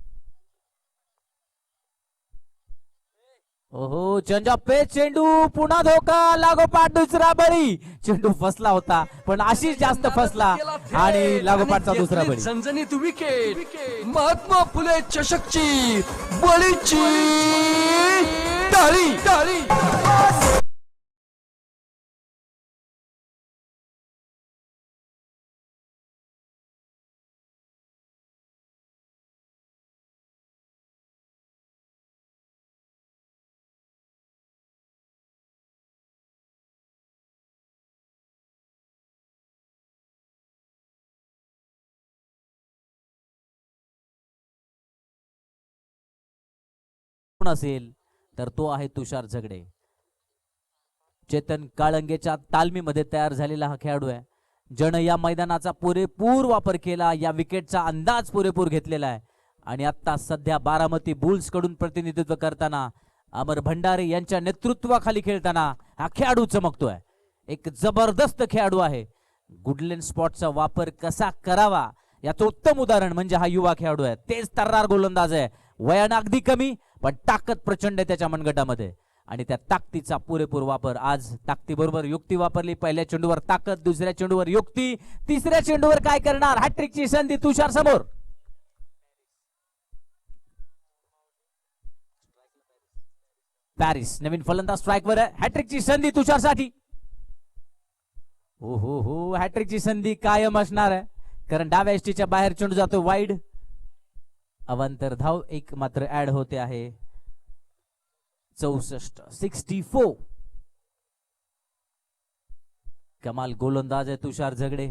ओहो चेंज ऑफ पेस. चेंडू पुन्हा धोका. लागोपाठ दुसरा बळी. चेंडू फसला होता पण आशिष जास्त फसला आणि लागोपाठचा दुसरा बळी. झणझणीत विकेट. महात्मा फुले चषकची बळीची टाळी. असेल तर तो आहे तुषार झगडे. चेतन काळंगेच्या तालमीमध्ये तयार झालेला हा खेळाडू आहे. ज्यानं या मैदानाचा पुरेपूर वापर केला, या विकेटचा अंदाज पुरेपूर घेतलेला आहे आणि आता सध्या बारामती बुल्स कडून प्रतिनिधित्व करताना अमर भंडारे यांच्या नेतृत्वाखाली खेळताना हा खेळाडू चमकतोय. एक जबरदस्त खेळाडू आहे. गुडलेन स्पॉटचा वापर कसा करावा याचं उत्तम उदाहरण म्हणजे हा युवा खेळाडू आहे. तेच तर्रार गोलंदाज आहे. वयानं अगदी कमी पण ताकद प्रचंड आहे त्याच्या मनगटामध्ये आणि त्या ताकदीचा पुरेपूर वापर. आज ताकदीबरोबर युक्ती वापरली. पहिल्या चेंडूवर ताकद, दुसऱ्या चेंडूवर युक्ती, तिसऱ्या चेंडूवर काय करणार? हॅट्रिकची संधी तुषार समोर. पॅरिस नवीन फलंदाज स्ट्राईकवर आहे. हॅट्रिकची संधी तुषारसाठी. हो हॅट्रिकची संधी कायम असणार आहे, कारण डाव्या एसटीच्या बाहेर चेंडू जातो वाईड. अवांतर धाव एक मात्र ऍड होते आहे. 64 कमाल गोलंदाज आहे तुषार झगडे.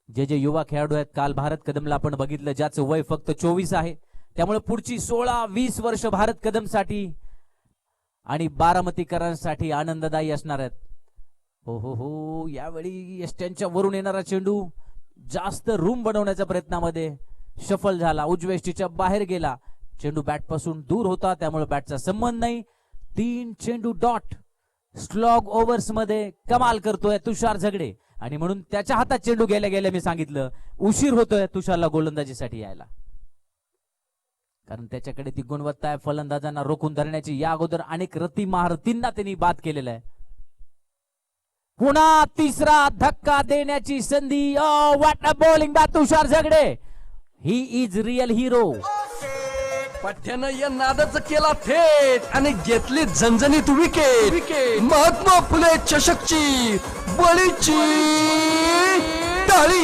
जे युवा खेळाडू आहेत, काल भारत कदमला आपण बघितलं ज्याचं वय फक्त 24 आहे, त्यामुळे पुढची 16-20 वर्ष भारत कदमसाठी आणि बारामतीकरांसाठी आनंददायी असणार आहेत. हो यावेळी एसट्यांच्या वरून येणारा चेंडू जास्त रूम बनवण्याच्या प्रयत्नामध्ये सफल झाला. उजव्या एसटीच्या बाहेर गेला, चेंडू बॅट पासून दूर होता, त्यामुळे बॅटचा संबंध नाही. 3 चेंडू डॉट स्लॉग ओव्हर्स मध्ये कमाल करतोय तुषार झगडे, आणि म्हणून त्याच्या हातात चेंडू गेल्या गेल्या मी सांगितलं उशीर होतोय तुषारला गोलंदाजीसाठी यायला, कारण त्याच्याकडे ती गुणवत्ता आहे फलंदाजांना रोखून धरण्याची. या अगोदर अनेक रती महारथींना त्यांनी बाद केलेला आहे. पुन्हा तिसरा धक्का देण्याची संधी. What a bowling by Tushar Zagade. He is real hero. पठ्यानं या नादाचं केला थेट आणि घेतली झणझणीत विकेट. महात्मा फुले चषकची बळीची टाळी.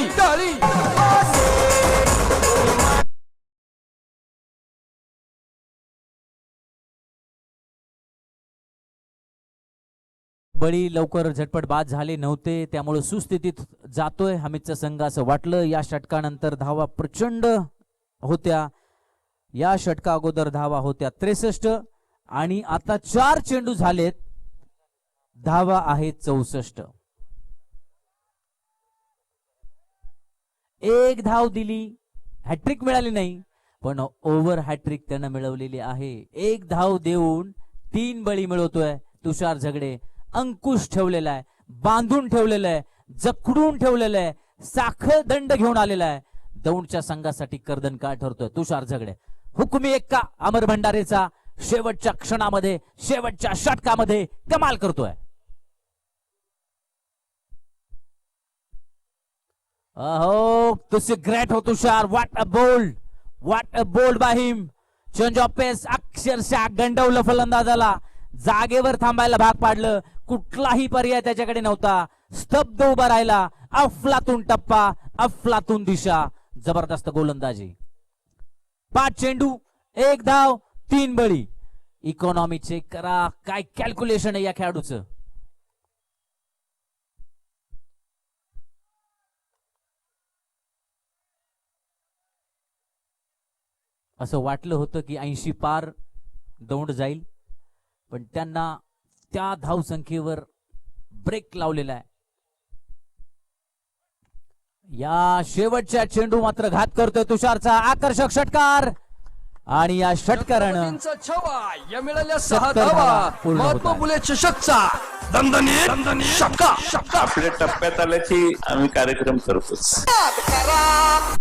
बळी लवकर झटपट बाद झाले नव्हते, त्यामुळे सुस्थितीत जातोय हमीदचा संघ असं वाटलं. या षटकानंतर धावा प्रचंड होत्या. या षटका अगोदर धावा होत्या 63 आणि आता 4 चेंडू झालेत, धावा आहेत 64. एक धाव दिली, हॅट्रिक मिळाली नाही, पण ओव्हर हॅट्रिक त्यानं मिळवलेली आहे. एक धाव देऊन 3 बळी मिळवतोय तुषार झगडे. अंकुश ठेवलेला आहे, बांधून ठेवलेला आहे, जखडून ठेवलेलं आहे, साखळ दंड घेऊन आलेला आहे. दौंडच्या संघासाठी कर्दन काय ठरतोय तुषार झगडे. हुकुमी एक्का अमर भंडारेचा शेवटच्या क्षणामध्ये शेवटच्या षटकामध्ये कमाल करतोय. अहो तुझे ग्रेट हो Tushar. What a bowled by him. Change of pace अक्षरशः गंडवलं फलंदाजाला, जागेवर थांबायला भाग पाडलं. कुठलाही पर्याय त्याच्याकडे नव्हता, स्तब्ध उभा राहिला. अफलातून टप्पा, अफलातून दिशा, जबरदस्त गोलंदाजी. 5 चेंडू 1 धाव 3 बळी. इकॉनॉमी चेक करा, काय कॅल्क्युलेशन आहे या खेळाडूचं. असं वाटलं होतं की 80 पार दौंड जाईल, पण त्यांना त्या धावसंख्येवर ब्रेक लावलेला आहे. या शेवटच्या चेंडू मात्र घात करतोय तुषारचा. आकर्षक षटकार, आणि या षटकारानं छवा या मिळाल्या 6 70 धावा. धावा पूर्ण महात्मा होतात. फुले चषकचा दणदणीत शक्का. आपल्या टप्प्यात आल्याची आम्ही कार्यक्रम करतोच. करा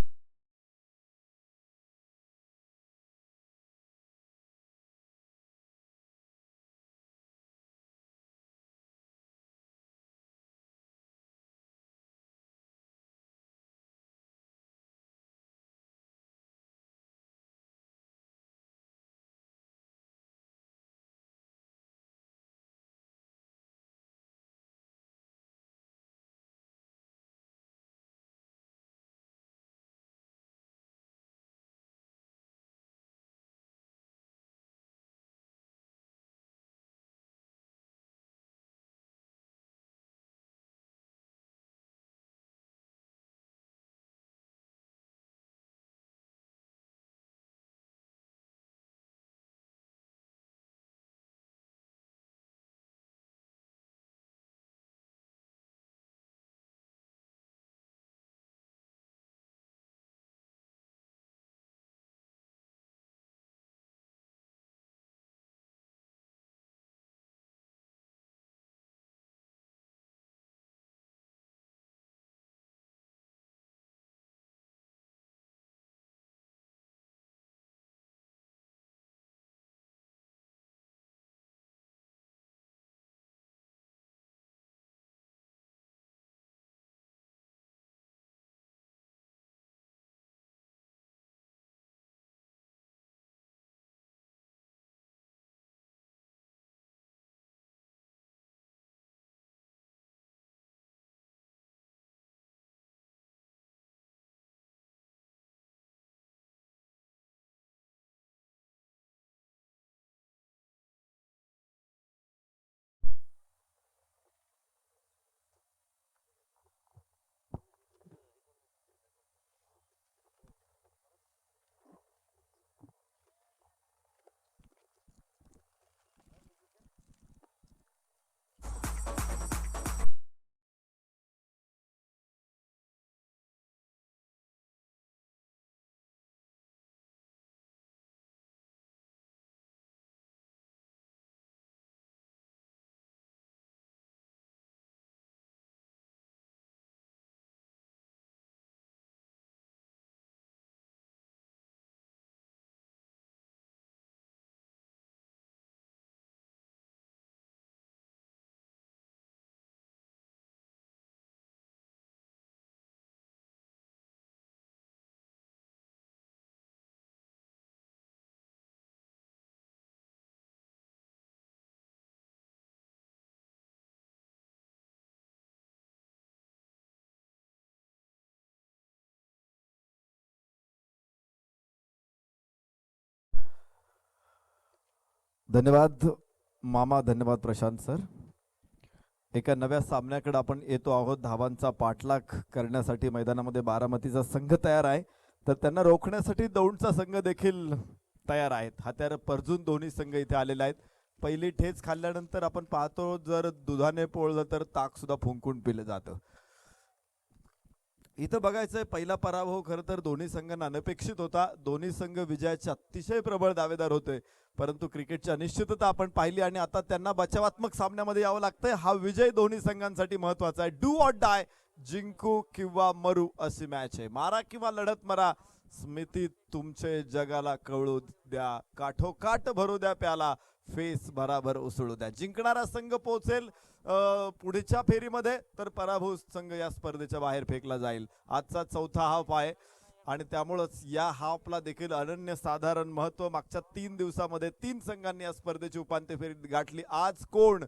धन्यवाद मामा, धन्यवाद प्रशांत सर. एका नव्या सामन्याकडे आपण येतो आहोत. धावांचा पाठलाग करण्यासाठी मैदानामध्ये बारामतीचा संघ तयार आहे, तर त्यांना रोखण्यासाठी दौंडचा संघ देखील तयार आहेत. हत्यार परजून दोन्ही संघ इथे आलेले आहेत. पहिली ठेच खाल्ल्यानंतर आपण पाहतो, जर दुधाने पोळलं तर ताक सुद्धा फुंकून पिलं जातं. इथं बघायचंय, पहिला पराभव खरं तर दोन्ही संघांना अनपेक्षित होता. दोन्ही संघ विजयाचे अतिशय प्रबळ दावेदार होते, परंतु क्रिकेटची अनिश्चितता आपण पाहिली आणि आता त्यांना बचावात्मक सामन्यामध्ये यावं लागतंय. हा विजय दोन्ही संघांसाठी महत्वाचा आहे. डू ऑर डाय, जिंकू किंवा मरू अशी मॅच आहे. मारा किंवा लढत मरा, स्मृती तुमचे जगाला कळू द्या, काठोकाठ भरू द्या प्याला, फेस बराबर उसळू द्या. जिंकणारा संघ पोहोचेल पुढच्या फेरीमध्ये, तर पराभूत संघ या स्पर्धेच्या बाहेर फेकला जाईल. आजचा चौथा हाफ आहे आणि त्यामुळंच या हाफला देखील अनन्यसाधारण महत्व. मागच्या 3 दिवसामध्ये 3 संघांनी या स्पर्धेची उपांत्य फेरी गाठली. आज कोण?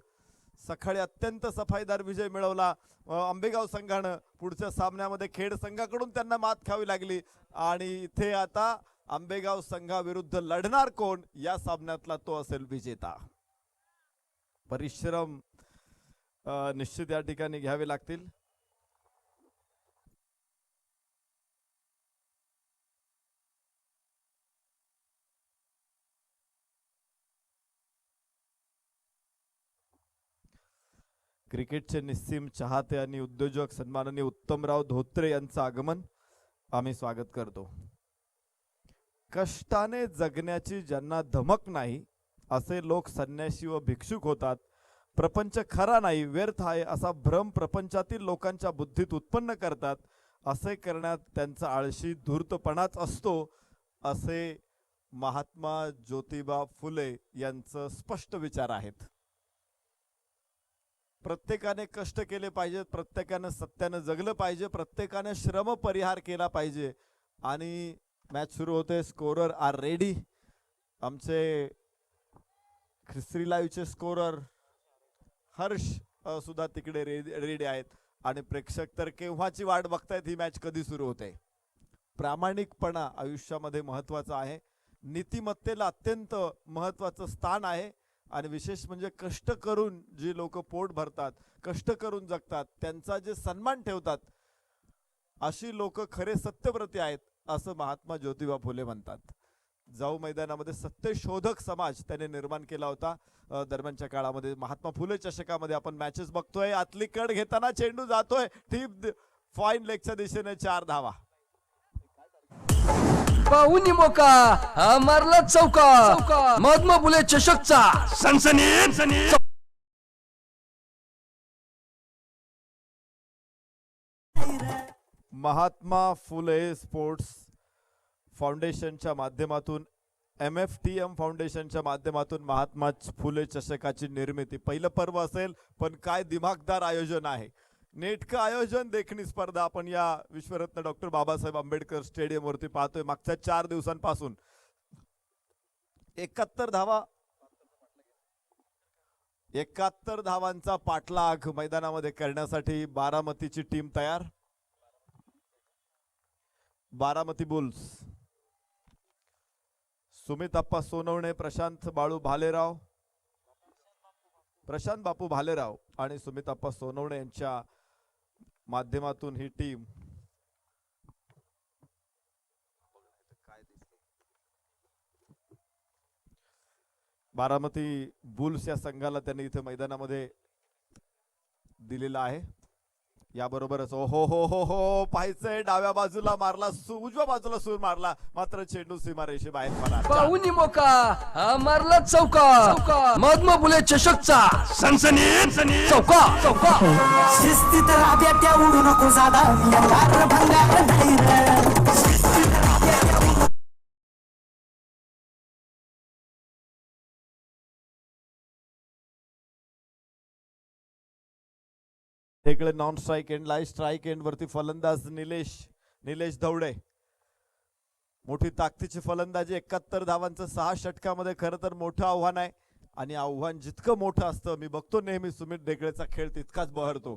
सकाळी अत्यंत सफाईदार विजय मिळवला आंबेगाव संघानं. पुढच्या सामन्यामध्ये खेड संघाकडून त्यांना मात खावी लागली आणि इथे आता आंबेगाव संघाविरुद्ध लढणार कोण, या सामन्यातला तो असेल विजेता. परिश्रम निश्चित या ठिकाणी घ्यावे लागतील. क्रिकेटचे निस्सीम चाहते आणि उद्योजक सन्माननीय उत्तमराव धोत्रे यांचं आगमन आम्ही स्वागत करतो. कष्टाने जगण्याची ज्यांना धमक नाही, असे लोक संन्यासी व भिक्षुक होतात. प्रपंच खरा नाही, व्यर्थ आहे असा भ्रम प्रपंचातील लोकांच्या बुद्धीत उत्पन्न करतात. असे करण्यात त्यांचा आळशी धूर्तपणाच असतो, असे महात्मा ज्योतिबा फुले यांचं स्पष्ट विचार आहेत. प्रत्येकाने कष्ट केले पाहिजे, प्रत्येकाने सत्याने जगलं पाहिजे, प्रत्येकाने श्रम परिहार केला पाहिजे. आणि मॅच सुरू होते. Scorer are ready. आमचे श्री लाईव्हचे स्कोरर हर्ष सुद्धा तिकडे रेडी आहेत आणि प्रेक्षक तर केव्हाची वाट बघतायत ही मॅच कधी सुरू होते. प्रामाणिकपणा आयुष्यामध्ये महत्वाचा आहे. नीतिमत्तेला अत्यंत महत्वाचं स्थान आहे आणि विशेष म्हणजे कष्ट करून जी लोक पोट भरतात, कष्ट करून जगतात, त्यांचा जे सन्मान ठेवतात, अशी लोक खरे सत्यव्रती आहेत असं महात्मा ज्योतिबा फुले म्हणतात. जाऊ मैदानामध्ये सत्यशोधक समाज त्याने निर्माण केला होता. दरम्यानच्या काळामध्ये महात्मा फुले चषकामध्ये आपण मॅचेस बघतोय. आतली कड घेताना चेंडू जातोय टीप फाईन लेगच्या दिशेने 4 धावा. पाहुनी मोका हा मारला चौका. महात्मा फुले चषकचा सनसनी महात्मा फुले स्पोर्ट्स फाउंडेशनच्या माध्यमातून, MFTM फाउंडेशनच्या माध्यमातून महात्मा फुले चषकाची निर्मिती. पहिलं पर्व असेल, पण काय दिमागदार आयोजन आहे. नेटकं आयोजन, देखणी स्पर्धा आपण या विश्वरत्न डॉक्टर बाबासाहेब आंबेडकर स्टेडियम वरती पाहतोय. मागच्या 4 दिवसांपासून 71 धावा, 71 धावांचा पाठलाग मैदानामध्ये करण्यासाठी बारामतीची टीम तयार. बारामती बुल्स, सुमित अप्पा सोनवणे, प्रशांत बापू भालेराव आणि सुमित अप्पा सोनवणे यांच्या माध्यमातून ही टीम बारामती बुल्स या संघाला त्यांनी इथे मैदानामध्ये दिलेला आहे. याबरोबरच ओ हो हो हो हो पाहायचंय, डाव्या बाजूला मारला, उजव्या बाजूला सूर मारला, मात्र चेंडू सीमारेषे बाहेर पडला. पाहुनी मोका हा मारला चौका. महात्मा फुले चषकचा सनसनी चौका. शिस्तीत राब्या त्या उडू नको जादा, मी अंगार भंगार नाही रे. शिस्तीत राब्या त्या उडू इकडे non strike end live strike end वरती फलंदाज निलेश धवडे. मोठी ताकदीची फलंदाजी. 71 धावांचं 6 षटकामध्ये खरं तर मोठं आव्हान आहे आणि आव्हान जितकं मोठं असतं, मी बघतो नेहमी सुमित डेगळेचा खेळ तितकाच बहरतो.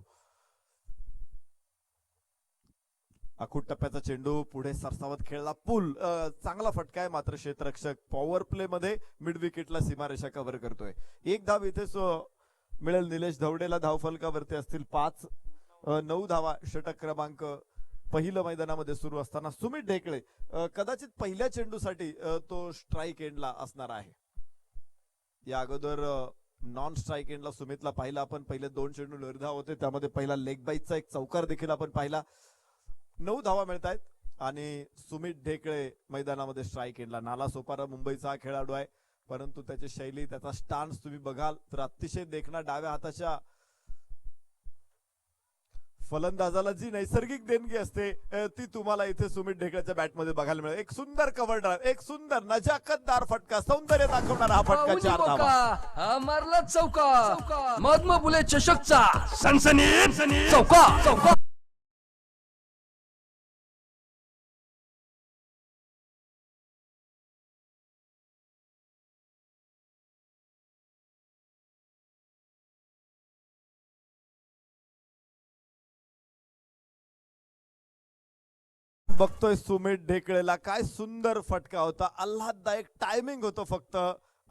आखूड टप्प्याचा चेंडू पुढे सरसावत खेळला पूल चांगला फटका आहे मात्र क्षेत्ररक्षक पॉवर प्ले मध्ये मिड विकेटला सीमारेषा कव्हर करतोय. एक धाव इथेच मिळेल निलेश धवडेला. धावफलकावरती असतील 5. 9 धावा. षटक क्रमांक पहिलं मैदानामध्ये सुरू असताना सुमित ढेकळे कदाचित पहिल्या चेंडूसाठी तो स्ट्राईक एंडला असणार आहे. या अगोदर नॉन स्ट्राईक एंडला सुमितला पाहिला आपण. पहिले 2 चेंडू निर्धाव होते त्यामध्ये पहिला लेग बाईटचा एक चौकार देखील आपण पाहिला. 9 धावा मिळत आहेत आणि सुमित ढेकळे मैदानामध्ये स्ट्राईक एंडला. नाला सोपारा मुंबईचा हा खेळाडू आहे परंतु त्याची शैली त्याचा स्टान्स तुम्ही बघाल तर अतिशय देखणा डाव्या हाताच्या फलंदाजाला जी नैसर्गिक देणगी असते ती तुम्हाला इथे सुमित ढेकळ्याच्या बॅटमध्ये बघायला मिळेल. एक सुंदर कव्हर ड्राइव्ह, एक सुंदर नजाकतदार फटका, सौंदर्य दाखवणारा हा फटका. 4 धावा. हा मारला चौका. महात्मा फुले चषकचा सनसनीत चौका. बघतोय सुमित ढेकळेला काय सुंदर फटका होता. आल्हाददायक टायमिंग होतं फक्त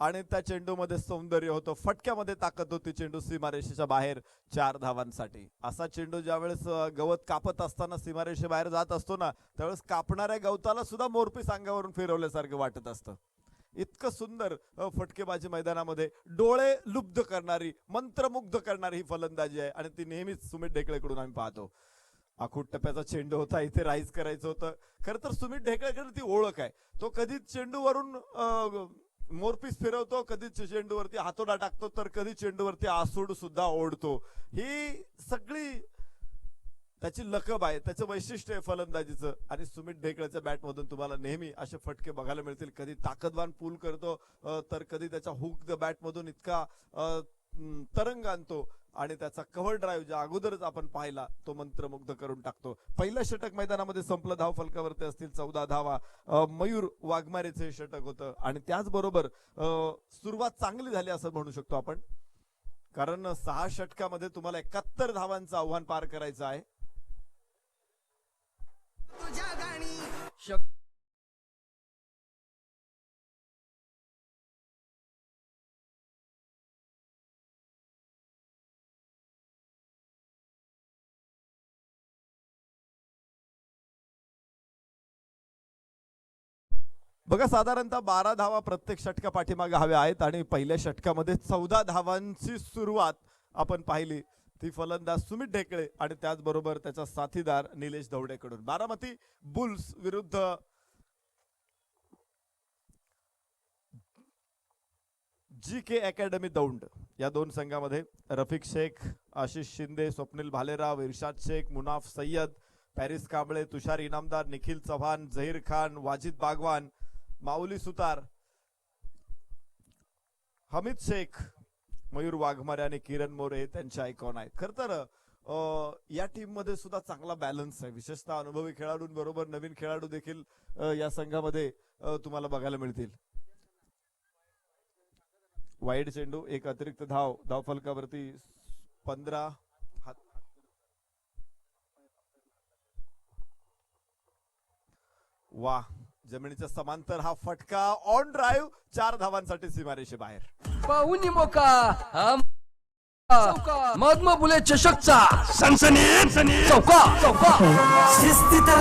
आणि त्या चेंडूमध्ये सौंदर्य होतं. फटक्यामध्ये ताकद होती. चेंडू सीमारेषेच्या बाहेर 4 धावांसाठी. असा चेंडू ज्यावेळेस गवत कापत असताना सीमारेषेबाहेर जात असतो ना त्यावेळेस कापणाऱ्या गवताला सुद्धा मोरपीस अंगावरून फिरवल्यासारखं वाटत असतं. इतकं सुंदर फटकेबाजी मैदानामध्ये डोळे लुब्ध करणारी, मंत्रमुग्ध करणारी ही फलंदाजी आहे आणि ती नेहमीच सुमित ढेकळेकडून आम्ही पाहतो. आखूड टप्प्याचा चेंडू होता. इथे राईज करायचं होतं. खरं तर सुमित ढेकळेकडे ती ओळख आहे. तो कधीच चेंडूवरून मोरपीस फिरवतो, कधीच चेंडूवरती हातोडा टाकतो तर कधी चेंडूवरती आसूड सुद्धा ओढतो. ही सगळी त्याची लकब आहे, त्याचं वैशिष्ट्य आहे फलंदाजीचं. आणि सुमित ढेकळेच्या बॅटमधून तुम्हाला नेहमी असे फटके बघायला मिळतील. कधी ताकदवान पूल करतो तर कधी त्याच्या हुक द बॅटमधून इतका तरंग आणतो आणि त्याचा कव्हर ड्राईव्ह ज्या अगोदरच आपण पाहिला तो मंत्रमुग्ध करून टाकतो. पहिलं षटक मैदानामध्ये संपलं. धाव फलकावरती असतील 14 धावा. मयूर वाघमारेचे षटक होतं आणि त्याचबरोबर सुरुवात चांगली झाली असं म्हणू शकतो आपण, कारण 6 षटकामध्ये तुम्हाला 71 धावांचं आव्हान पार करायचं आहे. बघा साधारणतः 12 धावा प्रत्येक षटका पाठीमागे हव्या आहेत आणि पहिल्या षटकामध्ये 14 धावांची सुरुवात आपण पाहिली. ती फलंदाज सुमित ढेकळे आणि त्याचबरोबर त्याचा साथीदार निलेश धवडेकडून. बारामती बुल्स विरुद्ध GK अकॅडमी दौंड या 2 संघामध्ये रफिक शेख, आशिष शिंदे, स्वप्नील भालेराव, इर्शाद शेख, मुनाफ सय्यद, पॅरिस कांबळे, तुषार इनामदार, निखिल चव्हाण, झहीर खान, वाजिद बागवान, माऊली सुतार, हमीद शेख, मयूर वाघमारे आणि किरण मोरे त्यांचे आयकॉन आहेत. खर तर या टीम मध्ये सुद्धा चांगला बॅलन्स आहे. विशेषतः अनुभवी खेळाडूंबरोबर नवीन खेळाडू देखील या संघामध्ये तुम्हाला बघायला मिळतील. वाईड चेंडू, एक अतिरिक्त धाव. धाव फलकावरती 15. वाह, जमिनीच्या समांतर हा फटका ऑन ड्राईव्ह. 4 धावांसाठी सीमारेषे बाहेर. पाहुनी मोका महात्मा फुले चषकचा सनसनीत चौका. शिस्तीत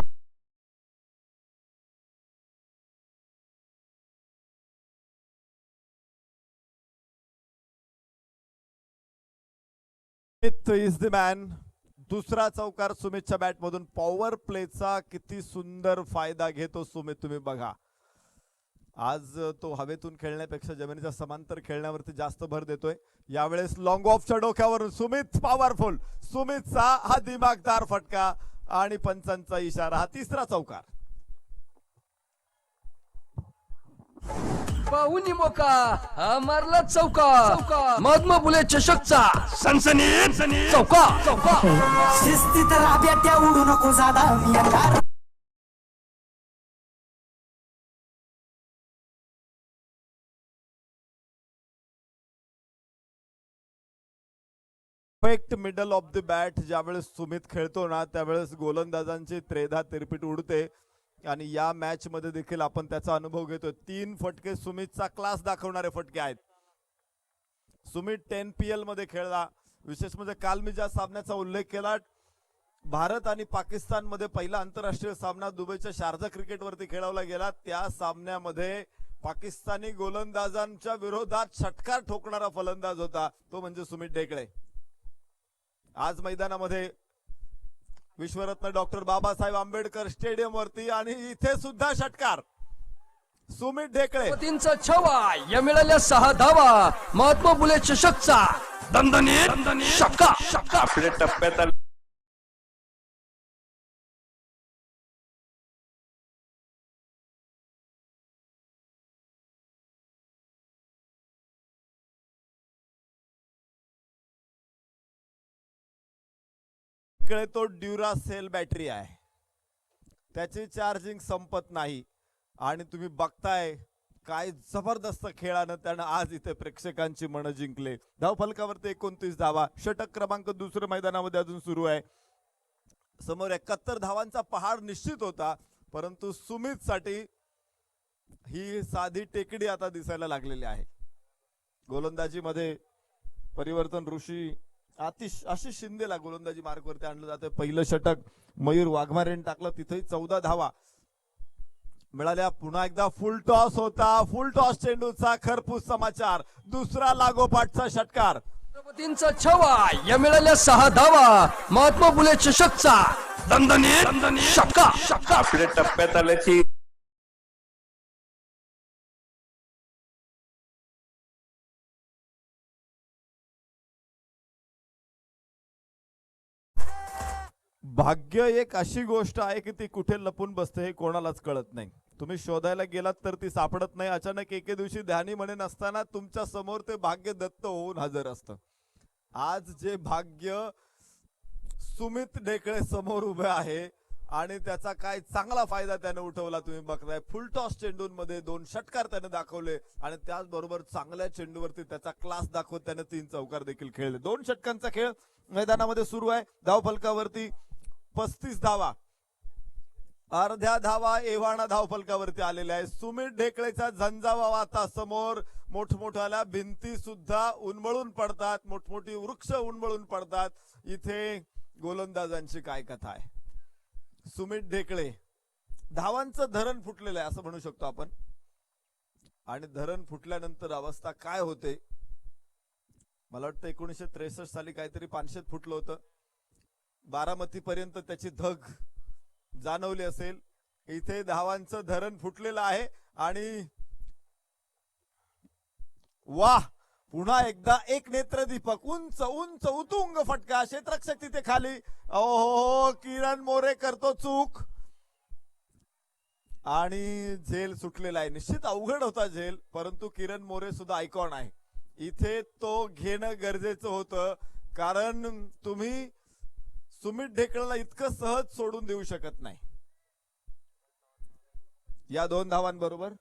इज द मॅन. दुसरा चौकार सुमितच्या बॅटमधून. पॉवर प्लेचा किती सुंदर फायदा घेतो सुमित, तुम्ही बघा. आज तो हवेतून खेळण्यापेक्षा जमिनीच्या समांतर खेळण्यावरती जास्त भर देतोय. यावेळेस लॉंग ऑफच्या डोक्यावरून सुमित पॉवरफुल. सुमितचा हा दिमागदार फटका आणि पंचांचा इशारा. हा तिसरा चौकार. पाहुनी मोका मारला चौका. महात्मा फुले चषकचा सनसनीत चौका. शिस्तीत राब्या त्या उडू नको जादा मी अंगार. Perfect middle of the bat ज्यावेळेस सुमित खेळतो ना त्यावेळेस गोलंदाजांची त्रेधा तिरपीट उडते आणि या मॅच मध्ये देखील आपण त्याचा अनुभव घेतोय. 3 फटके सुमितचा क्लास दाखवणारे फटके आहेत. सुमित 10 PL मध्ये खेळला. विशेष म्हणजे काल मी ज्या सामन्याचा उल्लेख केला, भारत आणि पाकिस्तान मध्ये पहिला आंतरराष्ट्रीय सामना दुबईच्या शारजा क्रिकेट वरती खेळवला गेला. त्या सामन्यामध्ये पाकिस्तानी गोलंदाजांच्या विरोधात षटकार ठोकणारा फलंदाज होता तो म्हणजे सुमित ढेकळे. आज मैदानामध्ये विश्वरत्न डॉक्टर बाबासाहेब आंबेडकर स्टेडियम वरती आणि इथे सुद्धा षटकार सुमित ढेकळे. तीनचा छवा या मिळाल्या 6 धावा. महात्मा फुले चषकचा दणदणीत शक्का. आपल्या टप्प्यात आले तो ड्युरा सेल बॅटरी आहे, त्याची चार्जिंग संपत नाही आणि तुम्ही बघताय काय जबरदस्त खेळानं त्यानं आज इथे प्रेक्षकांची मन जिंकले. धावफलकावरती 29 धावा. षटक क्रमांक दुसरं मैदानामध्ये अजून सुरू आहे. समोर 71 धावांचा पहाड निश्चित होता, परंतु सुमित साठी ही साधी टेकडी आता दिसायला लागलेली आहे. गोलंदाजीमध्ये परिवर्तन ऋषी आशिष शिंदेला गोलंदाजी मार्कवरती आणलं जातं. पहिलं षटक मयूर वाघमारेने टाकलं, तिथेही 14 धावा मिळाल्या. पुन्हा एकदा फुल टॉस होता. फुल टॉस चेंडूचा खरपूस समाचार. दुसरा लागोपाठचा षटकार. छत्रपतींचा छवा या मिळाल्या 6 धावा. महात्मा फुले चषकचा दणदणीत शक्का. आपल्या टप्प्यात आल्याची भाग्य एक अशी गोष्ट आहे की ती कुठे लपून बसते हे कोणालाच कळत नाही. तुम्ही शोधायला गेलात तर ती सापडत नाही. अचानक एके दिवशी ध्यानी म्हणे नसताना तुमच्या समोर ते भाग्य दत्त होऊन हजर असतं. आज जे भाग्य सुमित ढेकळे समोर उभे आहे आणि त्याचा काय चांगला फायदा त्याने उठवला तुम्ही बघताय. फुल टॉस चेंडूंमध्ये 2 षटकार त्याने दाखवले आणि त्याचबरोबर चांगल्या चेंडूवरती त्याचा क्लास दाखवत त्याने 3 चौकार देखील खेळले. 2 षटकांचा खेळ मैदानामध्ये सुरू आहे. धावफलकावरती 35 धावा. अर्ध्या धावा एव्हाना धावफलकावरती आलेल्या आहे. सुमित ढेकळेचा झंझावावा आता समोर. मोठमोठ्याला भिंती सुद्धा उन्मळून पडतात, मोठमोठी वृक्ष उन्मळून पडतात. इथे गोलंदाजांची काय कथा आहे. सुमित ढेकळे धावांचं धरण फुटलेलं आहे असं म्हणू शकतो आपण. आणि धरण फुटल्यानंतर अवस्था काय होते, मला वाटतं 1963 साली काहीतरी 500 फुटलं होतं. बारामती पर्यंत त्याची धग जाणवली असेल. इथे धावांचं धरण फुटलेलं आहे आणि वाह, पुन्हा एकदा एक नेत्रदीपक. उंच उंच उतुंग फटका. क्षेत्ररक्षक तिथे खाली. ओहो, किरण मोरे करतो चूक आणि झेल सुटलेला आहे. निश्चित अवघड होता झेल, परंतु किरण मोरे सुद्धा आयकॉन आहे. इथे तो घेणं गरजेचं होतं, कारण तुम्ही सुमित ढेकळेला इतकं सहज सोडून देऊ शकत नाही. या 2 धावांबरोबर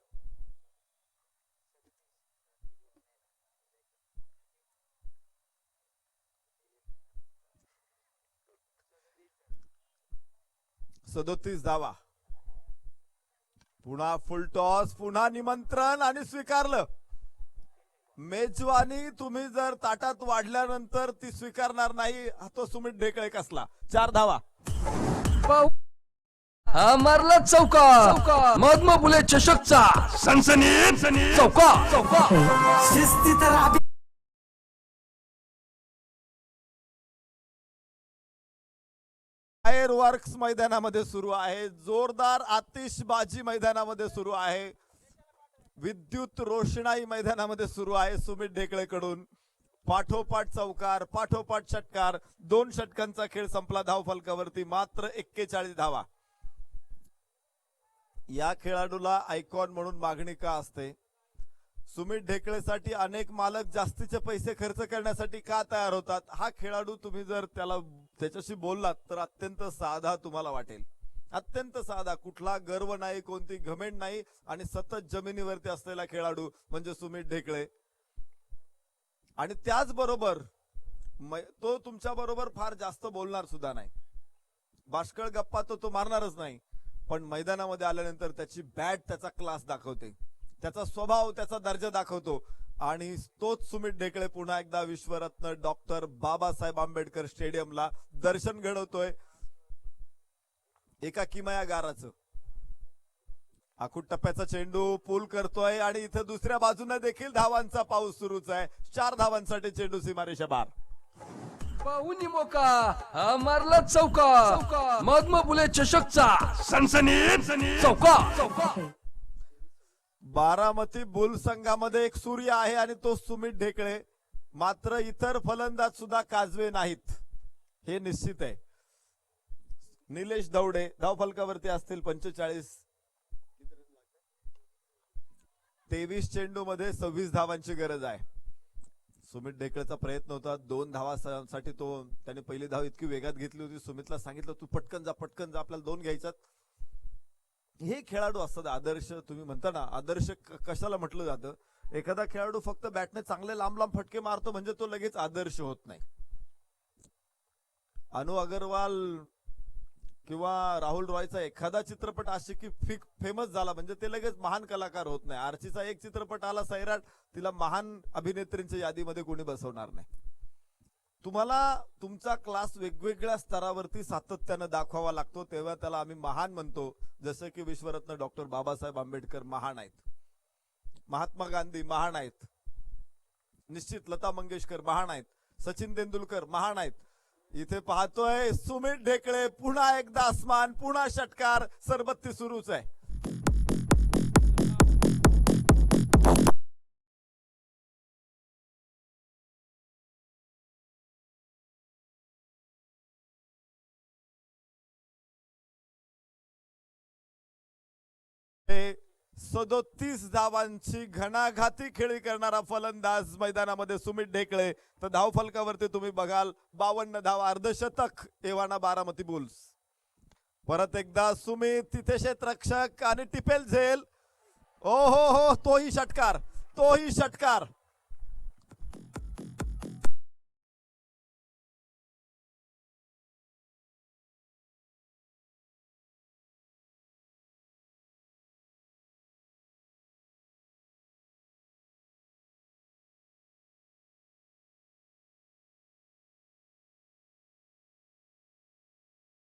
सदोतीस धावा. पुन्हा फुल टॉस, पुन्हा निमंत्रण आणि स्वीकारलं. मेजवानी तुम्ही जर ताटात वाढल्यानंतर ती स्वीकारणार नाही, तो सुमित ढेकळे कसला. 4 धावा. हा मारला चौका. महात्मा फुले चषकचा सनसनीत चौका. शिस्तीत राहा. फायर वर्क्स मैदानामध्ये सुरू आहे. जोरदार आतिषबाजी मैदानामध्ये सुरू आहे. विद्युत रोषणाई मैदानामध्ये सुरू आहे. सुमित ढेकळेकडून पाठोपाठ चौकार, पाठोपाठ षटकार. 2 षटकांचा खेळ संपला. धावफलकावरती मात्र 41 धावा. या खेळाडूला आयकॉन म्हणून मागणी का असते. सुमित ढेकळेसाठी अनेक मालक जास्तीचे पैसे खर्च करण्यासाठी का तयार होतात. हा खेळाडू तुम्ही जर त्याच्याशी बोललात तर अत्यंत साधा तुम्हाला वाटेल. अत्यंत साधा, कुठला गर्व नाही, कोणती घमेंड नाही आणि सतत जमिनीवरती असलेला खेळाडू म्हणजे सुमित ढेकळे. आणि त्याचबरोबर तो तुमच्या बरोबर फार जास्त बोलणार सुद्धा नाही, बाष्कळ गप्पा तो मारणारच नाही, पण मैदानामध्ये आल्यानंतर त्याची बॅट त्याचा क्लास दाखवते, त्याचा स्वभाव त्याचा दर्जा दाखवतो. आणि तोच सुमित ढेकळे पुन्हा एकदा विश्वरत्न डॉक्टर बाबासाहेब आंबेडकर स्टेडियमला दर्शन घडवतोय एका किमयागाराचं. आखूड टप्प्याचा चेंडू पूल करतोय आणि इथं दुसऱ्या बाजूने देखील धावांचा पाऊस सुरूच आहे. 4 धावांसाठी चेंडू सीमारेषा बार. पाहुनी मोका हा मारला चौका, महात्मा फुले चषकचा सनसनीत चौका. बारामती बुल संघामध्ये एक सूर्य आहे आणि तो सुमित ढेकळे, मात्र इतर फलंदाज सुद्धा काजवे नाहीत हे निश्चित आहे. निलेश दौडे धावफलकावरती असतील 45. 23 चेंडू मध्ये 26 धावांची गरज आहे. सुमित ढेकळेचा प्रयत्न होता 2 धावांसाठी, त्याने पहिली धाव इतकी वेगात घेतली होती. सुमितला सांगितलं तू पटकन जा आपल्याला 2 घ्यायच्यात. हे खेळाडू असतात आदर्श. तुम्ही म्हणता ना आदर्श कशाला म्हटलं जातं, एखादा खेळाडू फक्त बॅटने चांगले लांब लांब फटके मारतो म्हणजे तो लगेच आदर्श होत नाही. अनु अग्रवाल किंवा राहुल रॉयचा एखादा चित्रपट असे की फेमस झाला म्हणजे ते लगेच महान कलाकार होत नाही. आर्चीचा एक चित्रपट आला सैराट, तिला महान अभिनेत्रींच्या यादीमध्ये कोणी बसवणार नाही. तुम्हाला तुमचा क्लास वेगवेगळ्या स्तरावरती सातत्यानं दाखवावा लागतो, तेव्हा त्याला आम्ही महान म्हणतो. जसं की विश्वरत्न डॉक्टर बाबासाहेब आंबेडकर महान आहेत, महात्मा गांधी महान आहेत, निश्चित लता मंगेशकर महान आहेत, सचिन तेंडुलकर महान आहेत. इथे पाहतोय सुमित ढेकळे पुन्हा एकदा आसमान, पुन्हा षटकार, सरबत्ती सुरूच आहे. हे 37 धावांची घणाघाती खेळी करणारा फलंदाज मैदानामध्ये सुमित ढेकळे. तर धावफलकावरती तुम्ही बघाल 52 धावा, अर्धशतक एव्हाना बारामती बुल्स. परत एकदा सुमित, तिथे क्षेत्ररक्षक आणि टिपेल झेल. ओ हो, तोही षटकार.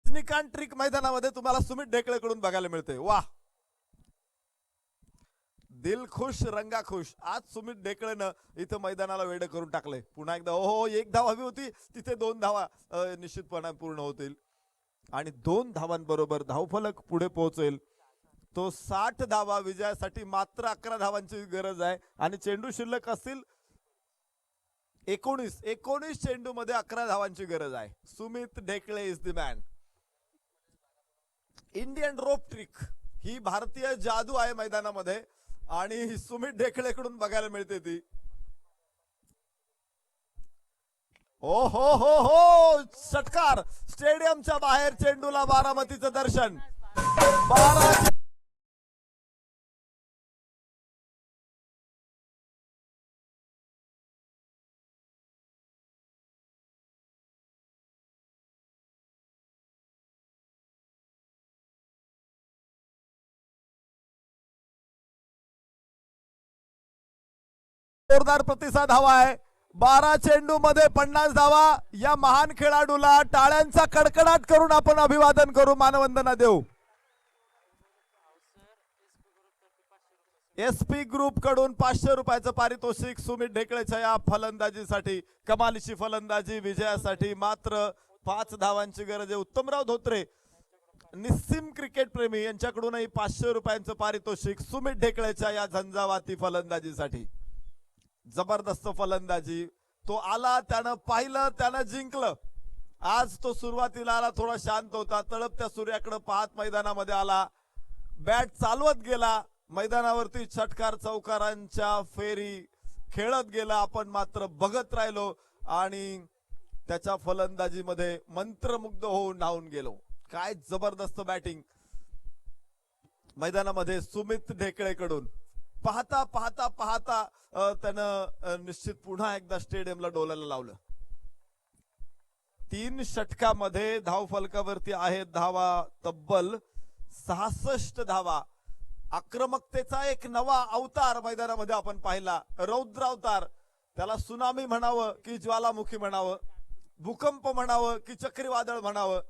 रजनीकांत ट्रिक मैदानामध्ये तुम्हाला सुमित ढेकळेकडून बघायला मिळते. वाह, दिल खुश रंगा खुश. आज सुमित ढेकळेनं इथं मैदानाला वेड करून टाकले. पुन्हा एकदा ओहो, 1 धाव हवी होती, तिथे 2 धावा निश्चितपणे पूर्ण होतील आणि 2 धावांबरोबर धावफलक पुढे पोहोचेल. तो 60 धावा विजयासाठी मात्र 11 धावांची गरज आहे आणि चेंडू शिल्लक असतील 19 चेंडू मध्ये 11 धावांची गरज आहे. Sumit Dhekale is the man. Indian rope trick ही भारतीय जादू आहे मैदानामध्ये आणि सुमित ढेकळेकडून बघायला मिळते ती. ओ हो, षटकार. स्टेडियमच्या बाहेर चेंडूला बारामतीचं दर्शन. जोरदार प्रतिसाद हवा आहे. 12 चेंडू मध्ये 50 धावा. या महान खेळाडूला टाळ्यांचा कडकडाट करून आपण अभिवादन करू, मानवंदना देऊ. एसपी ग्रुप कडून 500 रुपयाचं पारितोषिक सुमित ढेकळेच्या या फलंदाजीसाठी, कमालीची फलंदाजी विजयासाठी. मात्र 5 धावांची गरज आहे. उत्तमराव धोत्रे निस्सिम क्रिकेट प्रेमी यांच्याकडूनही 500 रुपयांचं पारितोषिक सुमित ढेकळेच्या या झंझावाती फलंदाजीसाठी. जबरदस्त फलंदाजी. तो आला, त्यानं पाहिलं, त्यानं जिंकलं. आज तो सुरुवातीला आला थोडा शांत होता, तळपत्या सूर्याकडे पाहत मैदानामध्ये आला, बॅट चालवत गेला, मैदानावरती षटकार चौकारांच्या फेरी खेळत गेला. आपण मात्र बघत राहिलो आणि त्याच्या फलंदाजीमध्ये मंत्रमुग्ध होऊन न्हावून गेलो. काय जबरदस्त बॅटिंग मैदानामध्ये सुमित ढेकळेकडून. पाहता पाहता पाहता त्यानं निश्चित पुन्हा एकदा स्टेडियमला डोलायला लावलं. 3 षटकामध्ये धावफलकावरती आहेत धावा तब्बल 66 धावा. आक्रमकतेचा एक नवा अवतार मैदानामध्ये आपण पाहिला. रौद्र अवतार. त्याला सुनामी म्हणावं की ज्वालामुखी म्हणावं, भूकंप म्हणावं की चक्रीवादळ म्हणावं,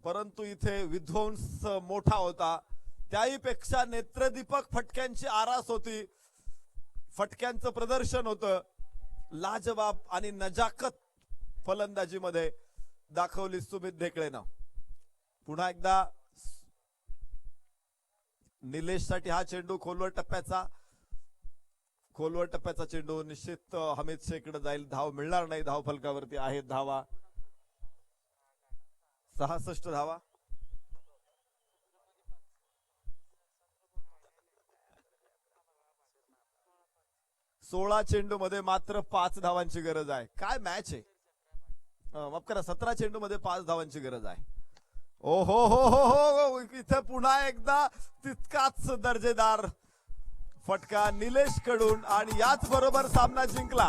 परंतु इथे विध्वंस मोठा होता. त्याही पेक्षा नेत्रदीपक फटक्यांची आरास होती. फटक्यांचं प्रदर्शन होतं. लाजवाब आणि नजाकत फलंदाजीमध्ये दाखवली सुमित ढेकळेनं. पुन्हा एकदा निलेश साठी हा चेंडू खोलवर टप्प्याचा चेंडू निश्चित हमीद शेखकडे जाईल. धाव मिळणार नाही. धाव फलकावरती आहेत धावा 66 धावा. सोळा चेंडू मध्ये मात्र 5 धावांची गरज आहे. काय मॅच आहे. माफ करा 17 चेंडू मध्ये 5 धावांची गरज आहे. ओ हो हो हो हो इथे पुन्हा एकदा तितकाच दर्जेदार फटका निलेश कडून आणि याच बरोबर सामना जिंकला.